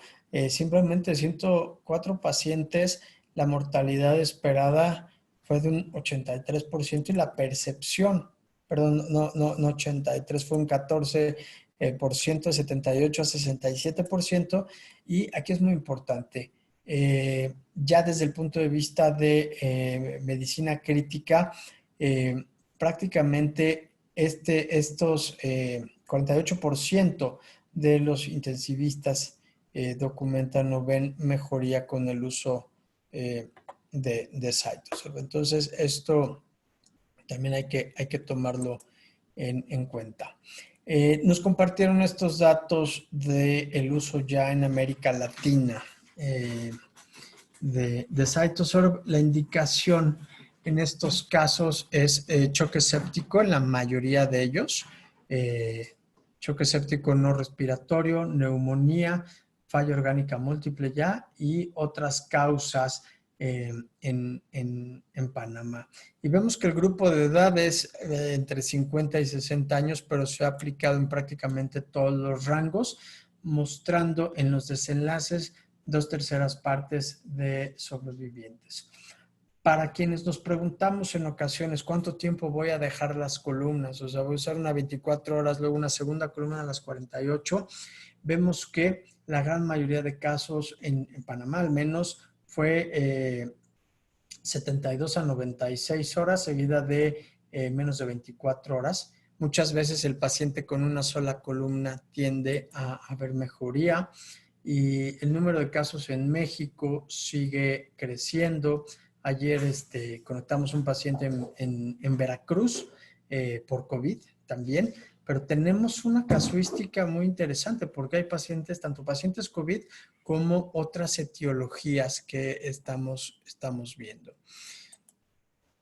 simplemente 104 pacientes, la mortalidad esperada fue de un 83% y la percepción, perdón, no 83, fue un 14%, de 78 a 67%, y aquí es muy importante. Ya desde el punto de vista de medicina crítica, prácticamente estos 48% de los intensivistas documentan o ven mejoría con el uso de Cytosorb. Entonces, esto también hay que tomarlo en cuenta. Nos compartieron estos datos del uso ya en América Latina de Cytosorb. La indicación en estos casos es choque séptico en la mayoría de ellos, choque séptico no respiratorio, neumonía, falla orgánica múltiple ya, y otras causas en Panamá. Y vemos que el grupo de edad es entre 50 y 60 años, pero se ha aplicado en prácticamente todos los rangos, mostrando en los desenlaces 2/3 partes de sobrevivientes. Para quienes nos preguntamos en ocasiones cuánto tiempo voy a dejar las columnas, o sea, voy a usar una 24 horas, luego una segunda columna a las 48, vemos que la gran mayoría de casos en Panamá al menos fue 72 a 96 horas, seguida de menos de 24 horas. Muchas veces el paciente con una sola columna tiende a ver mejoría y el número de casos en México sigue creciendo. Ayer conectamos un paciente en Veracruz por COVID también, pero tenemos una casuística muy interesante porque hay pacientes, tanto pacientes COVID como otras etiologías que estamos viendo.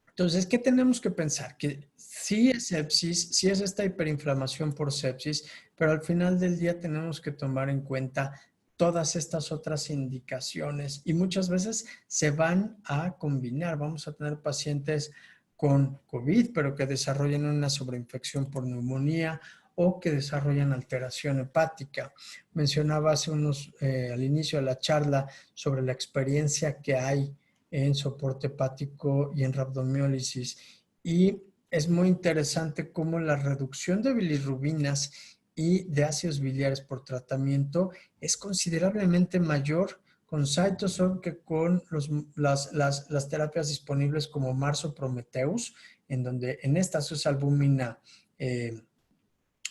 Entonces, ¿qué tenemos que pensar? Que sí es sepsis, sí es esta hiperinflamación por sepsis, pero al final del día tenemos que tomar en cuenta todas estas otras indicaciones y muchas veces se van a combinar. Vamos a tener pacientes con COVID, pero que desarrollan una sobreinfección por neumonía o que desarrollan alteración hepática. Mencionaba hace al inicio de la charla sobre la experiencia que hay en soporte hepático y en rhabdomiólisis. Y es muy interesante cómo la reducción de bilirrubinas y de ácidos biliares por tratamiento es considerablemente mayor con Cytosorb que con las terapias disponibles como Marzo Prometheus, en donde en esta se usa albúmina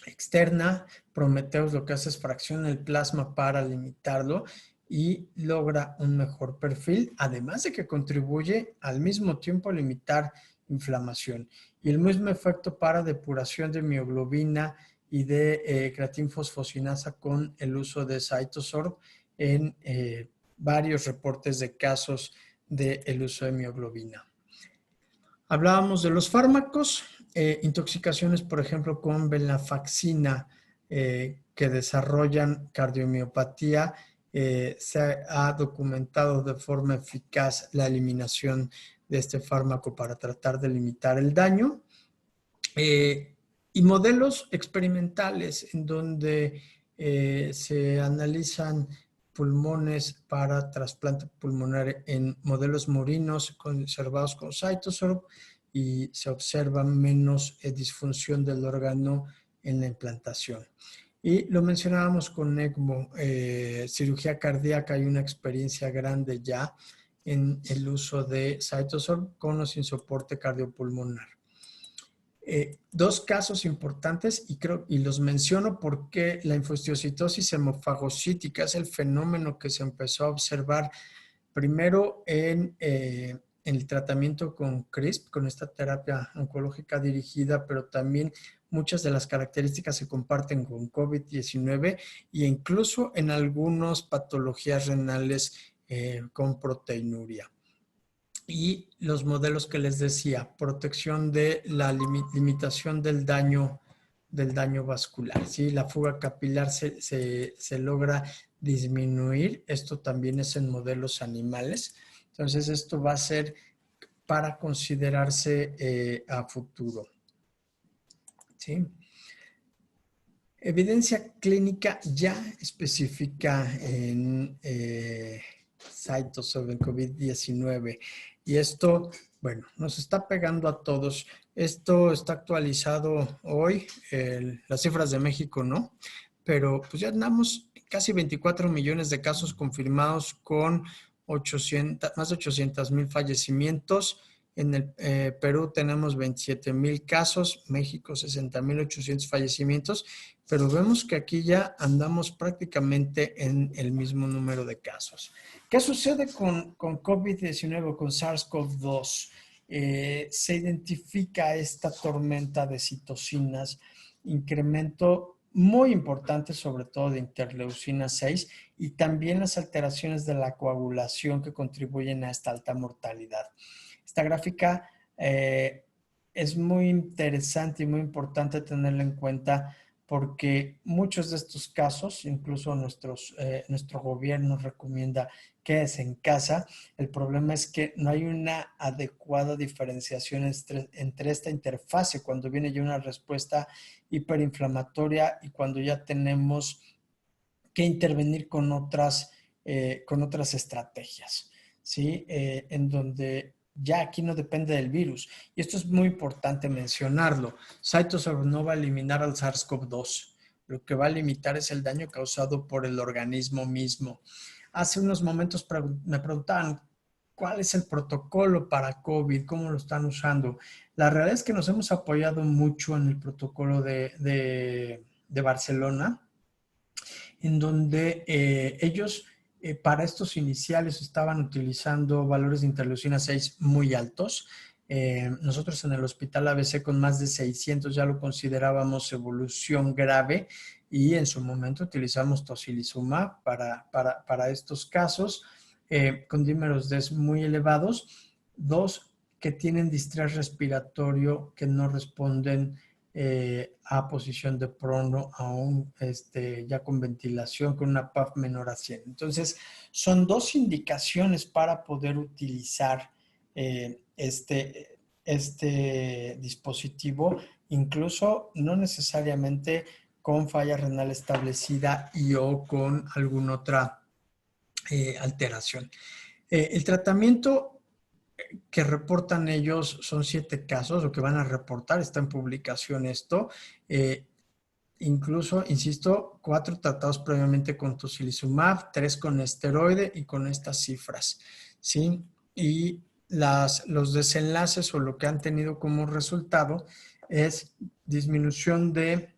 externa. Prometheus lo que hace es fracciona el plasma para limitarlo y logra un mejor perfil, además de que contribuye al mismo tiempo a limitar inflamación. Y el mismo efecto para depuración de mioglobina y de creatinfosfosinasa con el uso de Cytosorb en varios reportes de casos del uso de mioglobina. Hablábamos de los fármacos, intoxicaciones, por ejemplo, con venlafaxina que desarrollan cardiomiopatía. Se ha documentado de forma eficaz la eliminación de este fármaco para tratar de limitar el daño. Y modelos experimentales en donde se analizan pulmones para trasplante pulmonar en modelos murinos conservados con Cytosorb y se observa menos disfunción del órgano en la implantación. Y lo mencionábamos con ECMO, cirugía cardíaca, hay una experiencia grande ya en el uso de Cytosorb con o sin soporte cardiopulmonar. Dos casos importantes y los menciono porque la infustiositosis hemofagocítica es el fenómeno que se empezó a observar primero en el tratamiento con CRISP, con esta terapia oncológica dirigida, pero también muchas de las características se comparten con COVID-19 e incluso en algunas patologías renales con proteinuria. Y los modelos que les decía, protección de la limitación del daño vascular. ¿Sí? La fuga capilar se logra disminuir. Esto también es en modelos animales. Entonces, esto va a ser para considerarse a futuro. ¿Sí? Evidencia clínica ya específica en Cytosorb en COVID-19. Y esto, bueno, nos está pegando a todos. Esto está actualizado hoy, las cifras de México no, pero pues ya andamos casi 24 millones de casos confirmados con más de 800,000 fallecimientos. En el Perú tenemos 27,000 casos, México 60,800 fallecimientos, pero vemos que aquí ya andamos prácticamente en el mismo número de casos. ¿Qué sucede con COVID-19, con SARS-CoV-2? Se identifica esta tormenta de citocinas, incremento muy importante, sobre todo de interleucina 6, y también las alteraciones de la coagulación que contribuyen a esta alta mortalidad. Esta gráfica es muy interesante y muy importante tenerla en cuenta porque muchos de estos casos, incluso nuestro gobierno recomienda quédese en casa. El problema es que no hay una adecuada diferenciación entre esta interfase cuando viene ya una respuesta hiperinflamatoria y cuando ya tenemos que intervenir con otras estrategias, ¿sí? En donde ya aquí no depende del virus. Y esto es muy importante mencionarlo. Cytosorb no va a eliminar al SARS-CoV-2. Lo que va a limitar es el daño causado por el organismo mismo. Hace unos momentos me preguntaban, ¿cuál es el protocolo para COVID? ¿Cómo lo están usando? La realidad es que nos hemos apoyado mucho en el protocolo de Barcelona, en donde ellos para estos iniciales estaban utilizando valores de interleucina 6 muy altos. Nosotros en el hospital ABC con más de 600 ya lo considerábamos evolución grave y en su momento utilizamos tocilizumab para estos casos con dímeros D muy elevados. Dos, que tienen distrés respiratorio que no responden a posición de prono, aún ya con ventilación, con una PAF menor a 100. Entonces, son dos indicaciones para poder utilizar este dispositivo, incluso no necesariamente con falla renal establecida y o con alguna otra alteración. El tratamiento que reportan ellos son 7 casos, lo que van a reportar, está en publicación esto. Incluso, insisto, 4 tratados previamente con tocilizumab, 3 con esteroide y con estas cifras, ¿sí? Y los desenlaces o lo que han tenido como resultado es disminución de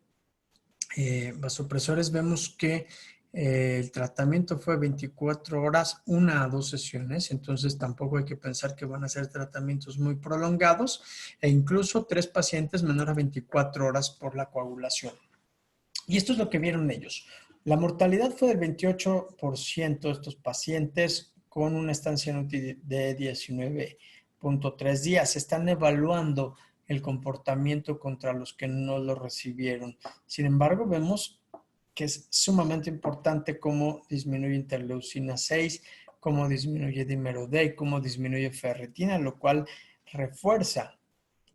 vasopresores. Vemos que el tratamiento fue 24 horas, 1 a 2 sesiones, entonces tampoco hay que pensar que van a ser tratamientos muy prolongados e incluso 3 pacientes menor a 24 horas por la coagulación. Y esto es lo que vieron ellos. La mortalidad fue del 28% de estos pacientes con una estancia en UTI de 19.3 días. Están evaluando el comportamiento contra los que no lo recibieron. Sin embargo, vemos que es sumamente importante cómo disminuye interleucina 6, cómo disminuye dímero D y cómo disminuye ferritina, lo cual refuerza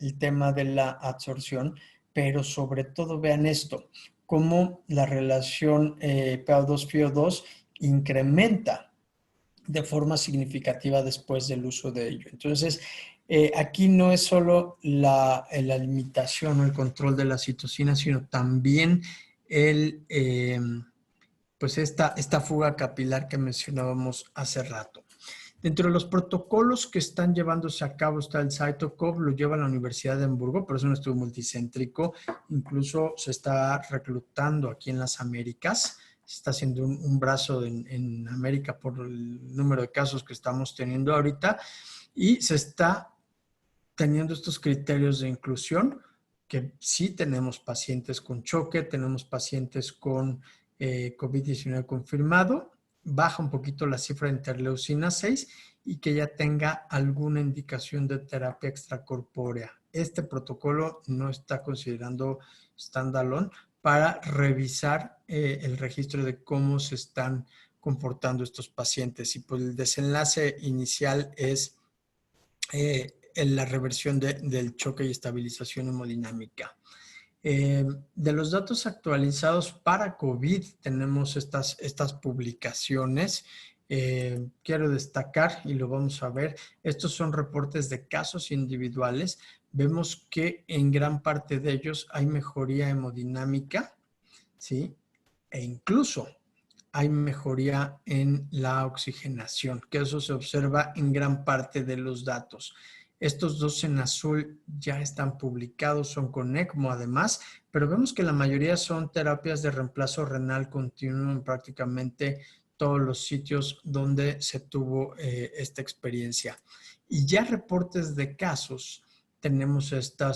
el tema de la absorción, pero sobre todo vean esto, cómo la relación PA2-FiO2 incrementa de forma significativa después del uso de ello. Entonces, aquí no es solo la limitación o el control de la citocina, sino también pues esta fuga capilar que mencionábamos hace rato. Dentro de los protocolos que están llevándose a cabo está el CytoCov, lo lleva la Universidad de Hamburgo, pero es un estudio multicéntrico. Incluso se está reclutando aquí en las Américas. Se está haciendo un brazo en América por el número de casos que estamos teniendo ahorita. Y se está teniendo estos criterios de inclusión, que sí tenemos pacientes con choque, tenemos pacientes con COVID-19 confirmado, baja un poquito la cifra de interleucina 6 y que ya tenga alguna indicación de terapia extracorpórea. Este protocolo no está considerando standalone para revisar el registro de cómo se están comportando estos pacientes. Y pues el desenlace inicial es en la reversión del choque y estabilización hemodinámica. De los datos actualizados para COVID, tenemos estas publicaciones. Quiero destacar, y lo vamos a ver, estos son reportes de casos individuales. Vemos que en gran parte de ellos hay mejoría hemodinámica, ¿sí? E incluso hay mejoría en la oxigenación, que eso se observa en gran parte de los datos. Estos dos en azul ya están publicados, son con ECMO además, pero vemos que la mayoría son terapias de reemplazo renal continuo en prácticamente todos los sitios donde se tuvo esta experiencia. Y ya reportes de casos, tenemos esta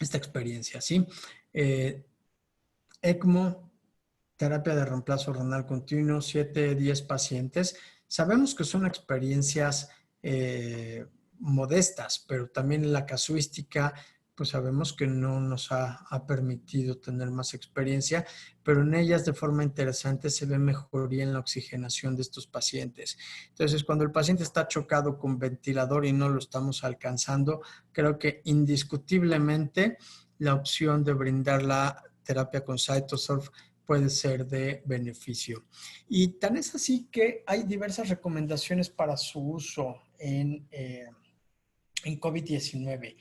experiencia, ¿sí? ECMO, terapia de reemplazo renal continuo, 7, 10 pacientes. Sabemos que son experiencias modestas, pero también la casuística pues sabemos que no nos ha permitido tener más experiencia, pero en ellas de forma interesante se ve mejoría en la oxigenación de estos pacientes. Entonces, cuando el paciente está chocado con ventilador y no lo estamos alcanzando, creo que indiscutiblemente la opción de brindar la terapia con CytoSorb puede ser de beneficio. Y tan es así que hay diversas recomendaciones para su uso en COVID-19,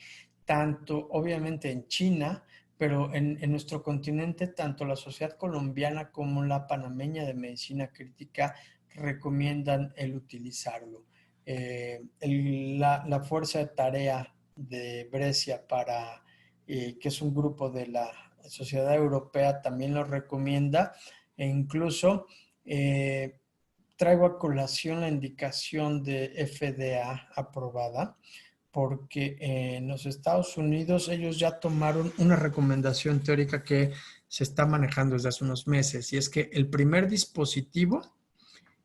tanto obviamente en China, pero en nuestro continente, tanto la Sociedad Colombiana como la Panameña de Medicina Crítica recomiendan el utilizarlo. La Fuerza de Tarea de Brescia, que es un grupo de la Sociedad Europea, también lo recomienda, e incluso traigo a colación la indicación de FDA aprobada, porque en los Estados Unidos ellos ya tomaron una recomendación teórica que se está manejando desde hace unos meses, y es que el primer dispositivo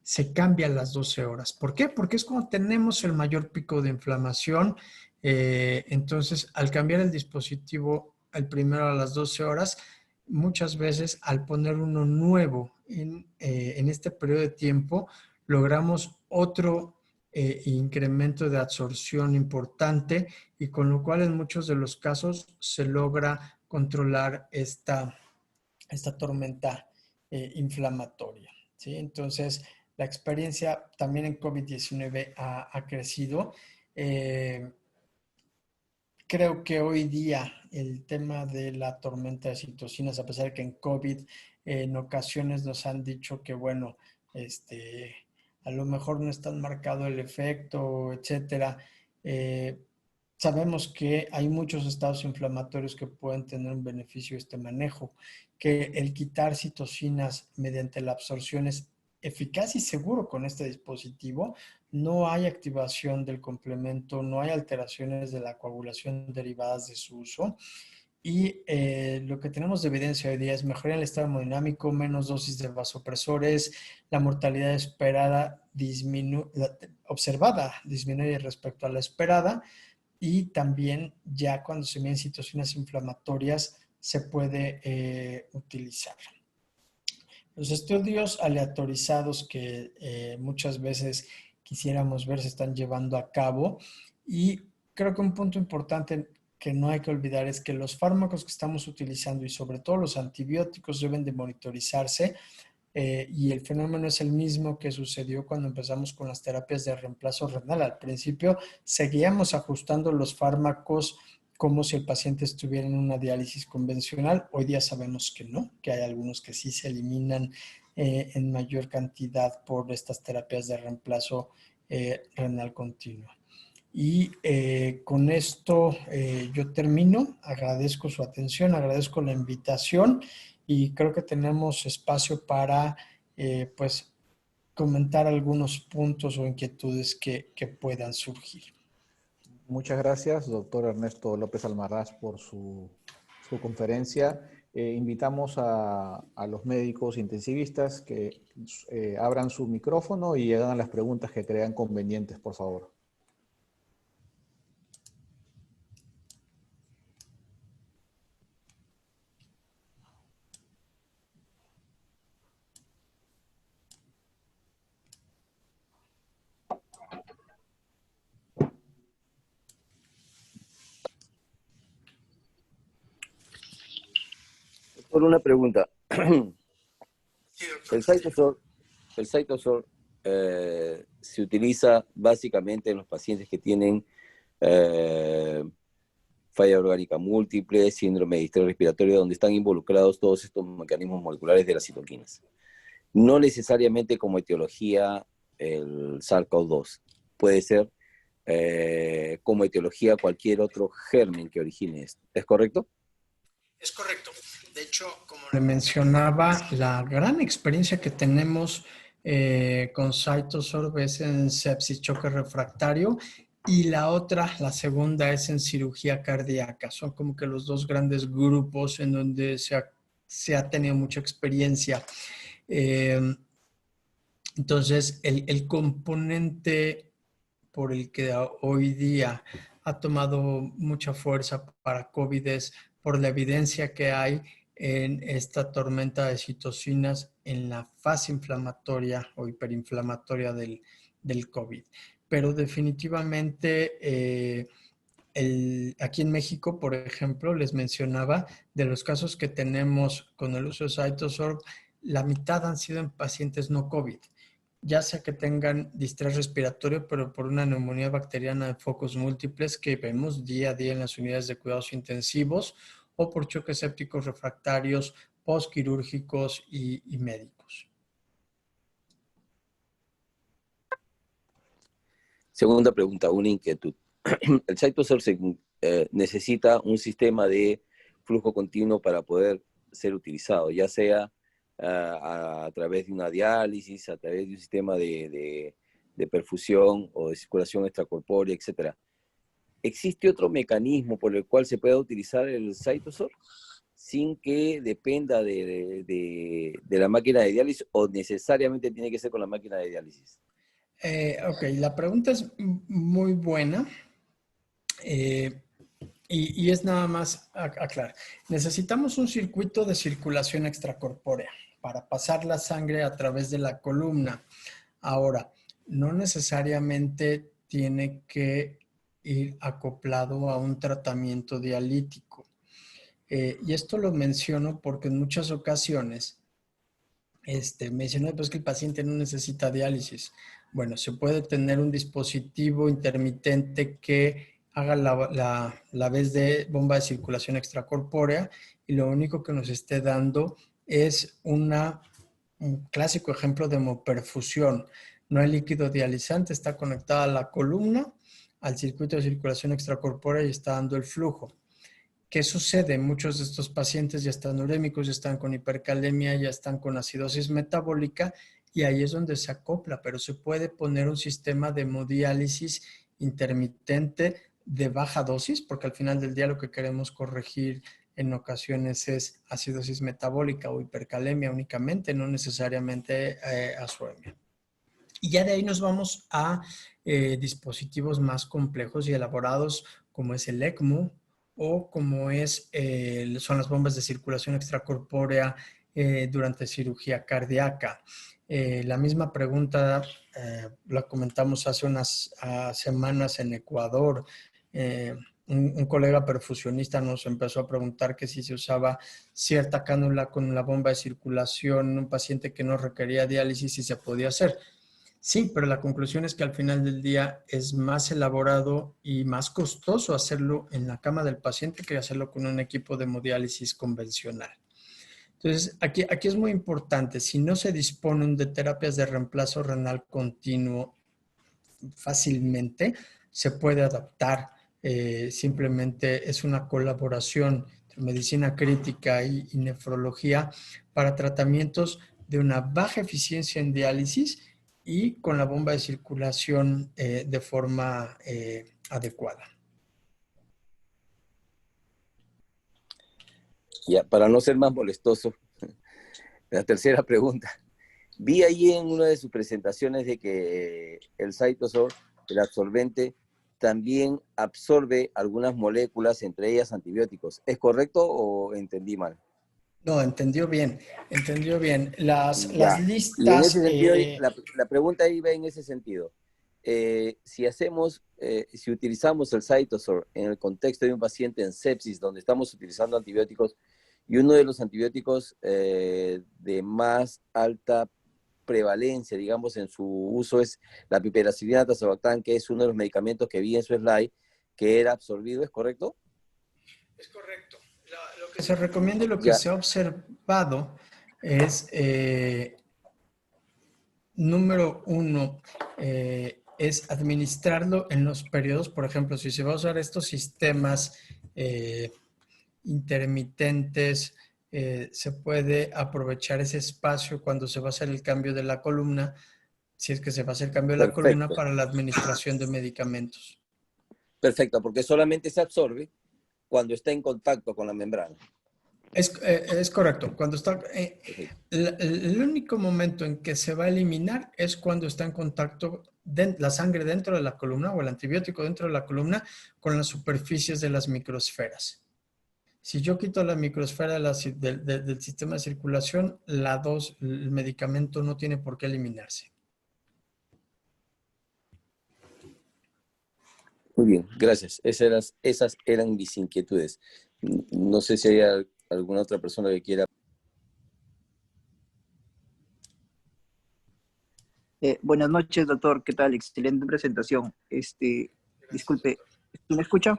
se cambia a las 12 horas. ¿Por qué? Porque es cuando tenemos el mayor pico de inflamación. Entonces, al cambiar el dispositivo el primero a las 12 horas, muchas veces al poner uno nuevo en este periodo de tiempo, logramos otro incremento de absorción importante, y con lo cual en muchos de los casos se logra controlar esta tormenta inflamatoria, ¿sí? Entonces, la experiencia también en COVID-19 ha crecido. Creo que hoy día el tema de la tormenta de citocinas, a pesar de que en COVID en ocasiones nos han dicho que, bueno, a lo mejor no es tan marcado el efecto, etcétera, sabemos que hay muchos estados inflamatorios que pueden tener un beneficio de este manejo, que el quitar citocinas mediante la absorción es eficaz y seguro con este dispositivo. No hay activación del complemento, no hay alteraciones de la coagulación derivadas de su uso. Y lo que tenemos de evidencia hoy día es mejoría en el estado hemodinámico, menos dosis de vasopresores, la mortalidad observada disminuye respecto a la esperada, y también ya cuando se miden citocinas inflamatorias se puede utilizar. Los estudios aleatorizados que muchas veces quisiéramos ver se están llevando a cabo, y creo que un punto importante que no hay que olvidar es que los fármacos que estamos utilizando y sobre todo los antibióticos deben de monitorizarse, y el fenómeno es el mismo que sucedió cuando empezamos con las terapias de reemplazo renal. Al principio seguíamos ajustando los fármacos como si el paciente estuviera en una diálisis convencional. Hoy día sabemos que no, que hay algunos que sí se eliminan en mayor cantidad por estas terapias de reemplazo renal continuo. Y con esto yo termino. Agradezco su atención, agradezco la invitación, y creo que tenemos espacio para pues comentar algunos puntos o inquietudes que puedan surgir. Muchas gracias, doctor Ernesto López Almaraz, por su conferencia. Invitamos a los médicos intensivistas que abran su micrófono y hagan las preguntas que crean convenientes, por favor. Por una pregunta. El CytoSorb se utiliza básicamente en los pacientes que tienen falla orgánica múltiple, síndrome de distrés respiratorio, donde están involucrados todos estos mecanismos moleculares de las citoquinas. No necesariamente como etiología el SARS-CoV-2. Puede ser como etiología cualquier otro germen que origine esto. ¿Es correcto? Es correcto. De hecho, como le mencionaba, la gran experiencia que tenemos con CytoSorb es en sepsis choque refractario, y la otra, la segunda, es en cirugía cardíaca. Son como que los dos grandes grupos en donde se ha tenido mucha experiencia. Entonces, el componente por el que hoy día ha tomado mucha fuerza para COVID es por la evidencia que hay en esta tormenta de citocinas en la fase inflamatoria o hiperinflamatoria del COVID. Pero definitivamente aquí en México, por ejemplo, les mencionaba de los casos que tenemos con el uso de CytoSorb, la mitad han sido en pacientes no COVID, ya sea que tengan distrés respiratorio, pero por una neumonía bacteriana de focos múltiples que vemos día a día en las unidades de cuidados intensivos, o por choques sépticos refractarios postquirúrgicos y médicos. Segunda pregunta, una inquietud. El CytoSorb necesita un sistema de flujo continuo para poder ser utilizado, ya sea a través de una diálisis, a través de un sistema de perfusión o de circulación extracorpórea, etc. ¿Existe otro mecanismo por el cual se pueda utilizar el CytoSorb sin que dependa de la máquina de diálisis o necesariamente tiene que ser con la máquina de diálisis? Ok, la pregunta es muy buena y es nada más aclarar. Necesitamos un circuito de circulación extracorpórea para pasar la sangre a través de la columna. Ahora, no necesariamente tiene que ir acoplado a un tratamiento dialítico. Y esto lo menciono porque en muchas ocasiones me dicen, no, pues que el paciente no necesita diálisis. Bueno, se puede tener un dispositivo intermitente que haga la vez de bomba de circulación extracorpórea y lo único que nos esté dando es un clásico ejemplo de hemoperfusión. No hay líquido dializante, está conectada a la columna, al circuito de circulación extracorpórea y está dando el flujo. ¿Qué sucede? Muchos de estos pacientes ya están urémicos, ya están con hipercalemia, ya están con acidosis metabólica y ahí es donde se acopla, pero se puede poner un sistema de hemodiálisis intermitente de baja dosis, porque al final del día lo que queremos corregir en ocasiones es acidosis metabólica o hipercalemia únicamente, no necesariamente azuemia. Y ya de ahí nos vamos a dispositivos más complejos y elaborados como es el ECMO, o como son las bombas de circulación extracorpórea durante cirugía cardíaca. La misma pregunta la comentamos hace unas semanas en Ecuador. Un colega perfusionista nos empezó a preguntar que si se usaba cierta cánula con la bomba de circulación en un paciente que no requería diálisis y se podía hacer. Sí, pero la conclusión es que al final del día es más elaborado y más costoso hacerlo en la cama del paciente que hacerlo con un equipo de hemodiálisis convencional. Entonces, aquí es muy importante, si no se disponen de terapias de reemplazo renal continuo fácilmente, se puede adaptar. Simplemente es una colaboración entre medicina crítica y nefrología para tratamientos de una baja eficiencia en diálisis y con la bomba de circulación de forma adecuada. Ya, para no ser más molestoso, la tercera pregunta. Vi ahí en una de sus presentaciones de que el CytoSorb, el absorbente, también absorbe algunas moléculas, entre ellas antibióticos. ¿Es correcto o entendí mal? No, entendió bien, entendió bien. Las Ya. Y en listas... ese sentido, la pregunta iba en ese sentido. Si utilizamos el CytoSorb en el contexto de un paciente en sepsis, donde estamos utilizando antibióticos, y uno de los antibióticos de más alta prevalencia, digamos, en su uso es la piperacillina tazobactam, que es uno de los medicamentos que vi en su slide, que era absorbido, ¿es correcto? Es correcto. Lo que se recomienda y lo que Ya. se ha observado es, número uno, es administrarlo en los periodos. Por ejemplo, si se va a usar estos sistemas intermitentes, se puede aprovechar ese espacio cuando se va a hacer el cambio de la columna, si es que se va a hacer el cambio de la columna para la administración de medicamentos. Perfecto, porque solamente se absorbe cuando está en contacto con la membrana. Es correcto. Cuando está, el único momento en que se va a eliminar es cuando está en contacto la sangre dentro de la columna o el antibiótico dentro de la columna con las superficies de las microesferas. Si yo quito la microesfera del sistema de circulación, el medicamento no tiene por qué eliminarse. Muy bien, gracias. Esas eran mis inquietudes. No sé si hay alguna otra persona que quiera. Buenas noches, doctor. ¿Qué tal? Excelente presentación. Disculpe, ¿me escucha?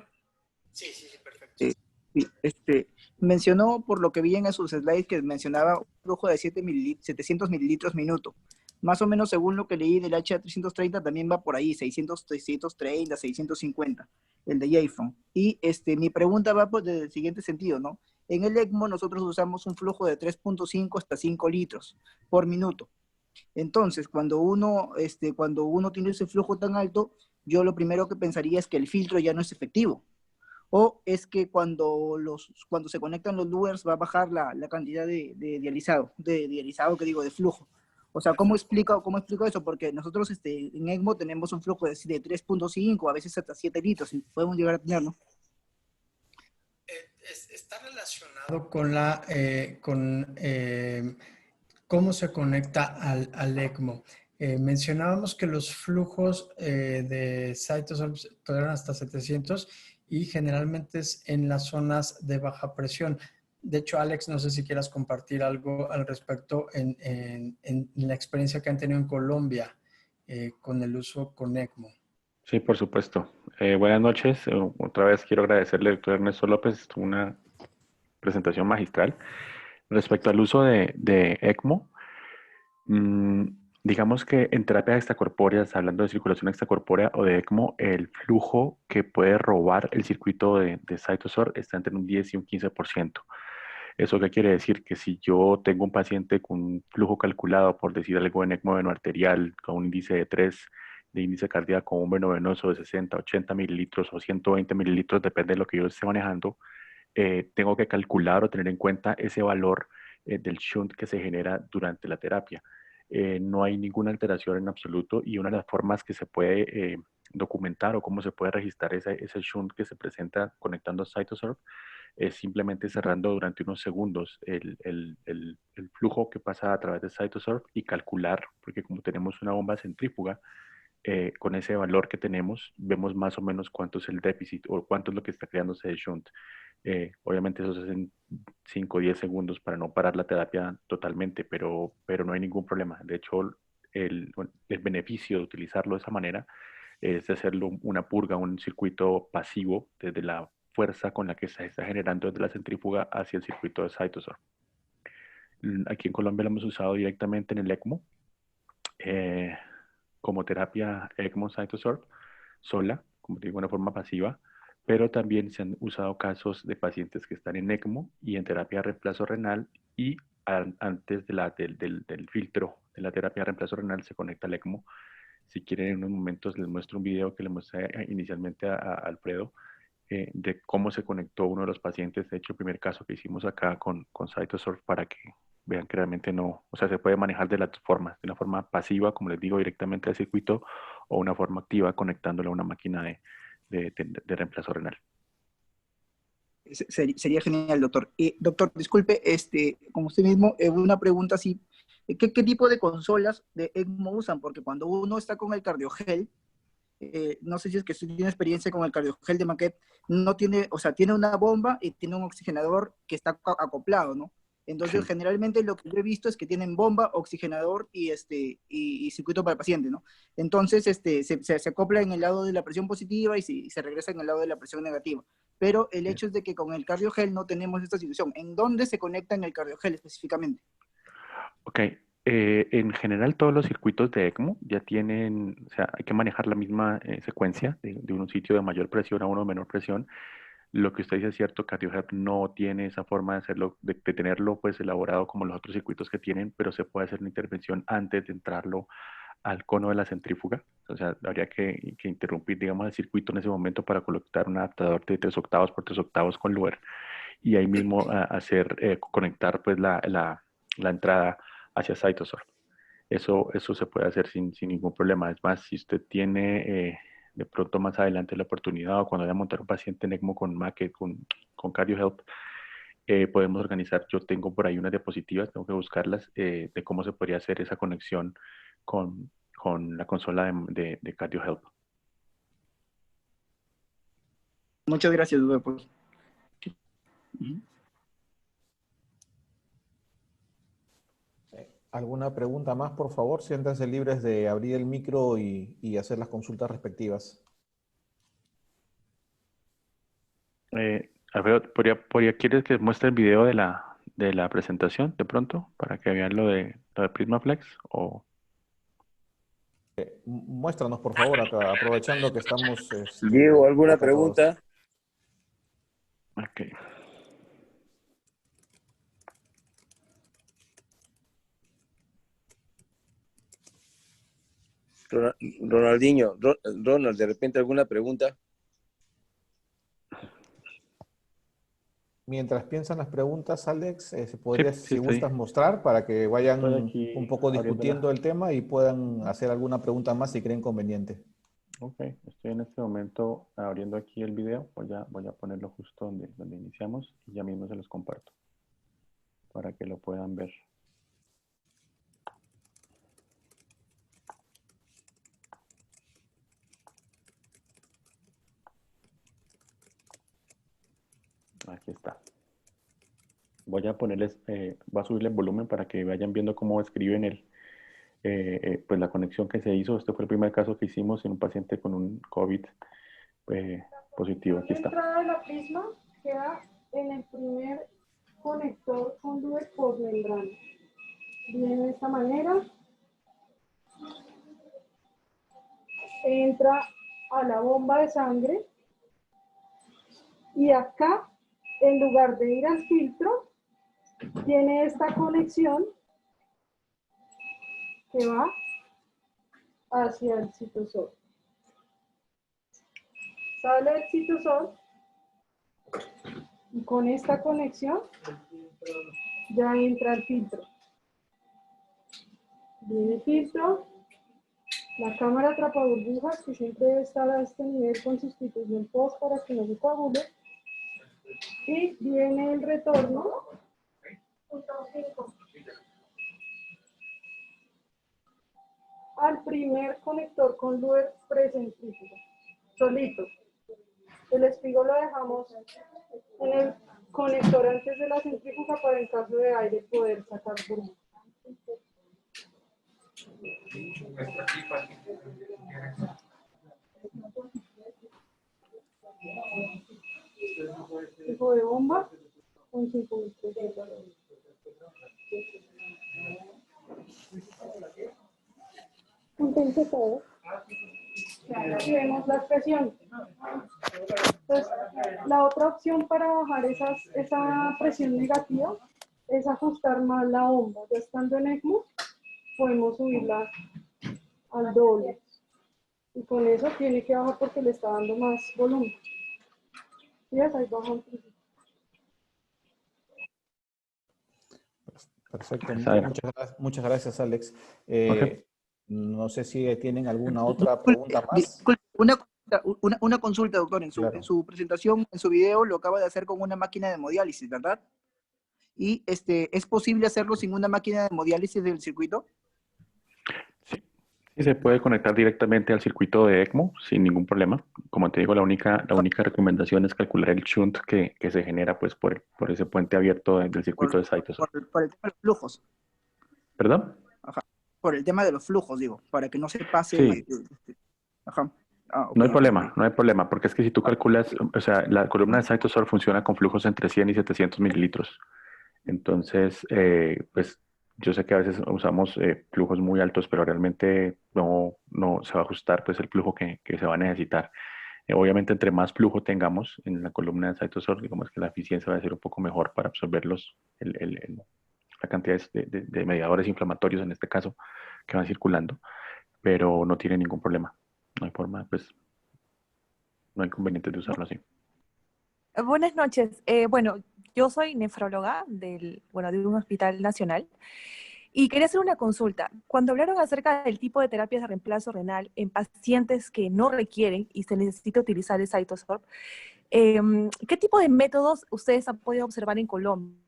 Sí, perfecto. Sí, mencionó, por lo que vi en sus slides, que mencionaba un flujo de 700 mililitros minuto. Más o menos, según lo que leí del HA330, también va por ahí, 630, 650, el de J-Phone. Y mi pregunta va desde el siguiente sentido, ¿no? En el ECMO nosotros usamos un flujo de 3.5 hasta 5 litros por minuto. Entonces, cuando uno tiene ese flujo tan alto, yo lo primero que pensaría es que el filtro ya no es efectivo. O es que cuando se conectan los luers va a bajar la cantidad de dializado, de flujo. O sea, ¿cómo explico eso? Porque nosotros en ECMO tenemos un flujo de 3.5, a veces hasta 7 litros, y podemos llegar a tenerlo. Está relacionado con cómo se conecta al ECMO. Mencionábamos que los flujos de CytoSorb toleran hasta 700 y generalmente es en las zonas de baja presión. De hecho, Alex, no sé si quieras compartir algo al respecto en la experiencia que han tenido en Colombia con el uso con ECMO. Sí, por supuesto. Buenas noches. Otra vez quiero agradecerle al doctor Ernesto López una presentación magistral. Respecto al uso de ECMO, digamos que en terapias extracorpóreas, hablando de circulación extracorpórea o de ECMO, el flujo que puede robar el circuito de CytoSorb está entre un 10 y un 15%. ¿Eso qué quiere decir? Que si yo tengo un paciente con un flujo calculado, por decir algo, en ECMO venoarterial, con un índice de 3 de índice cardíaco, un venoso de 60, 80 mililitros o 120 mililitros, depende de lo que yo esté manejando, tengo que calcular o tener en cuenta ese valor del shunt que se genera durante la terapia. No hay ninguna alteración en absoluto y una de las formas que se puede documentar o cómo se puede registrar ese shunt que se presenta conectando a CytoSorb es simplemente cerrando durante unos segundos el flujo que pasa a través de CytoSorb y calcular, porque como tenemos una bomba centrífuga, con ese valor que tenemos, vemos más o menos cuánto es el déficit o cuánto es lo que está creándose de shunt. Obviamente eso se hace en 5 o 10 segundos para no parar la terapia totalmente, pero no hay ningún problema. De hecho, el beneficio de utilizarlo de esa manera es hacerlo una purga, un circuito pasivo desde la fuerza con la que se está generando desde la centrífuga hacia el circuito de CytoSorb. Aquí en Colombia lo hemos usado directamente en el ECMO. Como terapia ECMO CytoSorb sola, como digo, de una forma pasiva, pero también se han usado casos de pacientes que están en ECMO y en terapia de reemplazo renal y antes del filtro de la terapia de reemplazo renal se conecta al ECMO. Si quieren, en unos momentos les muestro un video que le mostré inicialmente a Alfredo de cómo se conectó uno de los pacientes. De hecho, el primer caso que hicimos acá con CytoSorb para que vean que realmente no, o sea, se puede manejar de las dos formas, de una forma pasiva, como les digo, directamente al circuito, o una forma activa conectándolo a una máquina de reemplazo renal. Sería genial, doctor. Doctor, disculpe, como usted mismo, una pregunta así. ¿Qué tipo de consolas de ECMO usan? Porque cuando uno está con el cardiogel, no sé si es que usted tiene experiencia con el cardiogel de Maquet, no tiene, o sea, tiene una bomba y tiene un oxigenador que está acoplado, ¿no? Entonces, Sí. generalmente lo que yo he visto es que tienen bomba, oxigenador y circuito para el paciente, ¿no? Entonces, se acopla en el lado de la presión positiva y se regresa en el lado de la presión negativa. Pero el hecho es de que con el cardiogel no tenemos esta situación. ¿En dónde se conecta en el cardiogel específicamente? Ok. En general, todos los circuitos de ECMO ya tienen, o sea, hay que manejar la misma secuencia de un sitio de mayor presión a uno de menor presión. Lo que usted dice es cierto, CardioHelp no tiene esa forma de hacerlo, de tenerlo pues elaborado como los otros circuitos que tienen, pero se puede hacer una intervención antes de entrarlo al cono de la centrífuga. O sea, habría que interrumpir, digamos, el circuito en ese momento para colocar un adaptador de 3 octavos por 3 octavos con Luer y ahí mismo conectar pues la entrada hacia CytoSorb. Eso se puede hacer sin ningún problema. Es más, si usted tiene de pronto más adelante la oportunidad o cuando vaya a montar un paciente en ECMO con MAC, con CardioHelp, podemos organizar. Yo tengo por ahí unas diapositivas, tengo que buscarlas, de cómo se podría hacer esa conexión con la consola de CardioHelp. Muchas gracias, doctor. ¿Alguna pregunta más, por favor? Siéntanse libres de abrir el micro y hacer las consultas respectivas. Alfredo, ¿quieres que muestre el video de la presentación de pronto para que vean lo de PrismaFlex? O... Muéstranos, por favor, acá, aprovechando que estamos... Diego, ¿alguna acá todos. pregunta? Ok. Ronaldinho, Ronald, ¿de repente alguna pregunta? Mientras piensan las preguntas, Alex, se podría, Sí, si gustas, mostrar para que vayan estoy aquí un poco discutiendo el tema y puedan hacer alguna pregunta más si creen conveniente. Ok, estoy en este momento abriendo aquí el video. Voy a ponerlo justo donde iniciamos y ya mismo se los comparto para que lo puedan ver. Aquí está. Voy a ponerles, voy a subirle el volumen para que vayan viendo cómo escriben pues la conexión que se hizo. Este fue el primer caso que hicimos en un paciente con un COVID positivo. Aquí está. La entrada de la prisma queda en el primer conector conduit por membrana. Viene de esta manera. Entra a la bomba de sangre. Y acá, en lugar de ir al filtro, tiene esta conexión que va hacia el citosol. Sale el citosol y con esta conexión ya entra el filtro. Viene el filtro, la cámara atrapaburbujas que siempre debe estar a este nivel con sustitución post para que no se coagule. Y viene el retorno al primer conector con Luer precentrífugo, solito. El espigo lo dejamos en el conector antes de la centrífuga para en caso de aire poder sacar burbuja. Tipo de bomba con 5.000 Entonces todo. Y vemos la presión. Entonces, la otra opción para bajar esa presión negativa es ajustar más la bomba. Ya estando en ECMO, podemos subirla al doble. Y con eso tiene que bajar porque le está dando más volumen. ¿Sí? Ahí baja un poquito. Perfecto. Exacto. Muchas gracias, Alex. Ok. No sé si tienen alguna otra pregunta más. Disculpe, una consulta, doctor. En Claro. su presentación, en su video, lo acaba de hacer con una máquina de hemodiálisis, ¿verdad? ¿Y es posible hacerlo sin una máquina de hemodiálisis del circuito? Sí, se puede conectar directamente al circuito de ECMO sin ningún problema. Como te digo, la única recomendación es calcular el shunt que se genera pues, por ese puente abierto del circuito de CytoSorb. Por el tema de los flujos. ¿Perdón? Ajá. Por el tema de los flujos, digo, para que no se pase. Sí. Ajá. Ah, okay. No hay problema, no hay problema, porque es que si tú calculas, o sea, la columna de CytoSorb funciona con flujos entre 100 y 700 mililitros. Entonces, pues yo sé que a veces usamos flujos muy altos, pero realmente no se va a ajustar pues, el flujo que se va a necesitar. Obviamente, entre más flujo tengamos en la columna de CytoSorb, digamos que la eficiencia va a ser un poco mejor para absorber la cantidad de mediadores inflamatorios, en este caso, que van circulando, pero no tiene ningún problema. No hay forma, pues, no hay inconveniente de usarlo así. Buenas noches. Bueno, yo soy nefróloga de un hospital nacional Y quería hacer una consulta. Cuando hablaron acerca del tipo de terapias de reemplazo renal en pacientes que no requieren y se necesita utilizar el CytoSorb, ¿qué tipo de métodos ustedes han podido observar en Colombia?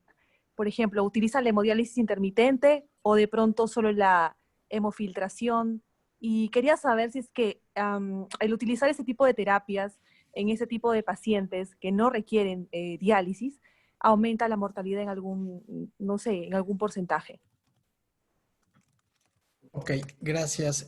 Por ejemplo, ¿utilizan la hemodiálisis intermitente o de pronto solo la hemofiltración? Y quería saber si es que el utilizar ese tipo de terapias en ese tipo de pacientes que no requieren diálisis aumenta la mortalidad en algún, no sé, en algún porcentaje. Ok, gracias.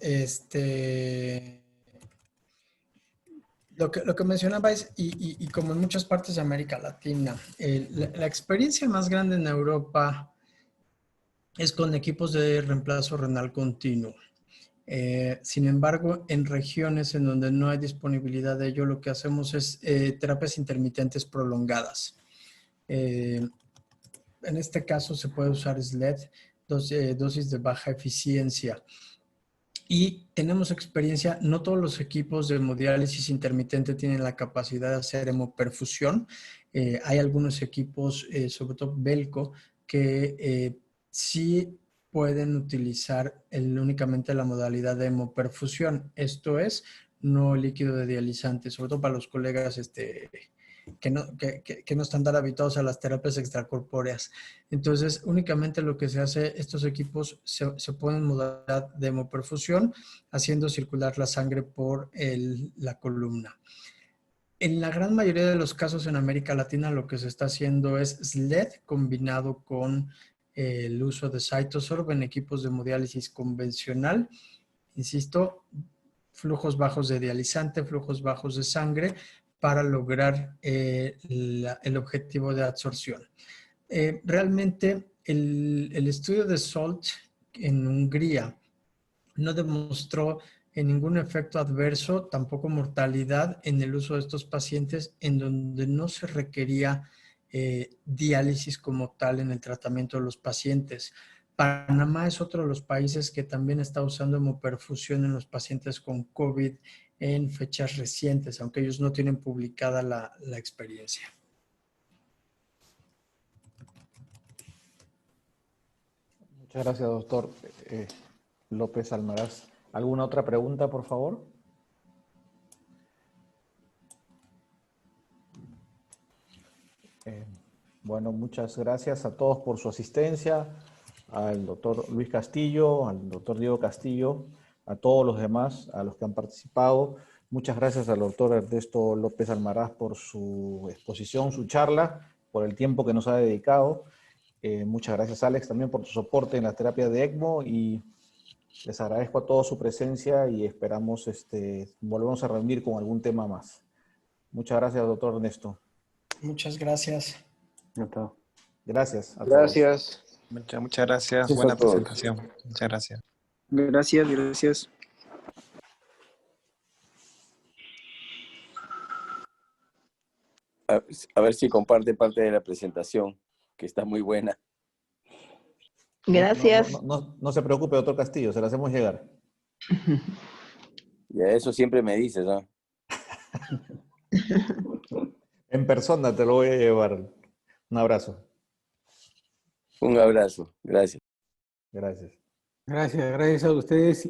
Lo que mencionabais, y como en muchas partes de América Latina, la experiencia más grande en Europa es con equipos de reemplazo renal continuo. Sin embargo, en regiones en donde no hay disponibilidad de ello, lo que hacemos es terapias intermitentes prolongadas. En este caso se puede usar SLED, dosis de baja eficiencia. Y tenemos experiencia, no todos los equipos de hemodiálisis intermitente tienen la capacidad de hacer hemoperfusión. Hay algunos equipos, sobre todo Belco, que sí pueden utilizar únicamente la modalidad de hemoperfusión. Esto es, no líquido de dializante, sobre todo para los colegas que no están tan habituados a las terapias extracorpóreas. Entonces, únicamente lo que se hace, estos equipos se ponen en modalidad de hemoperfusión, haciendo circular la sangre por la columna. En la gran mayoría de los casos en América Latina, lo que se está haciendo es SLED combinado con el uso de CytoSorb en equipos de hemodiálisis convencional. Insisto, flujos bajos de dializante, flujos bajos de sangre, para lograr el objetivo de absorción. Realmente el estudio de SALT en Hungría no demostró ningún efecto adverso, tampoco mortalidad en el uso de estos pacientes en donde no se requería diálisis como tal en el tratamiento de los pacientes. Panamá es otro de los países que también está usando hemoperfusión en los pacientes con COVID en fechas recientes, aunque ellos no tienen publicada la experiencia. Muchas gracias, doctor López Almaraz. ¿Alguna otra pregunta, por favor? Bueno, muchas gracias a todos por su asistencia, al doctor Luis Castillo, al doctor Diego Castillo, a todos los demás, a los que han participado. Muchas gracias al doctor Ernesto López Almaraz por su exposición, su charla, por el tiempo que nos ha dedicado. Muchas gracias, Alex, también por tu soporte en la terapia de ECMO, y les agradezco a todos su presencia y esperamos volvemos a reunir con algún tema más. Muchas gracias, doctor Ernesto. Muchas gracias. Gracias a todos. Gracias. Muchas gracias. Gracias Buena a todos. presentación. Muchas gracias. Gracias, gracias. A ver si comparte parte de la presentación, que está muy buena. Gracias. No se preocupe, doctor Castillo, se la hacemos llegar. Y a eso siempre me dices, ¿no? En persona te lo voy a llevar. Un abrazo. Un abrazo. Gracias. Gracias. Gracias a ustedes.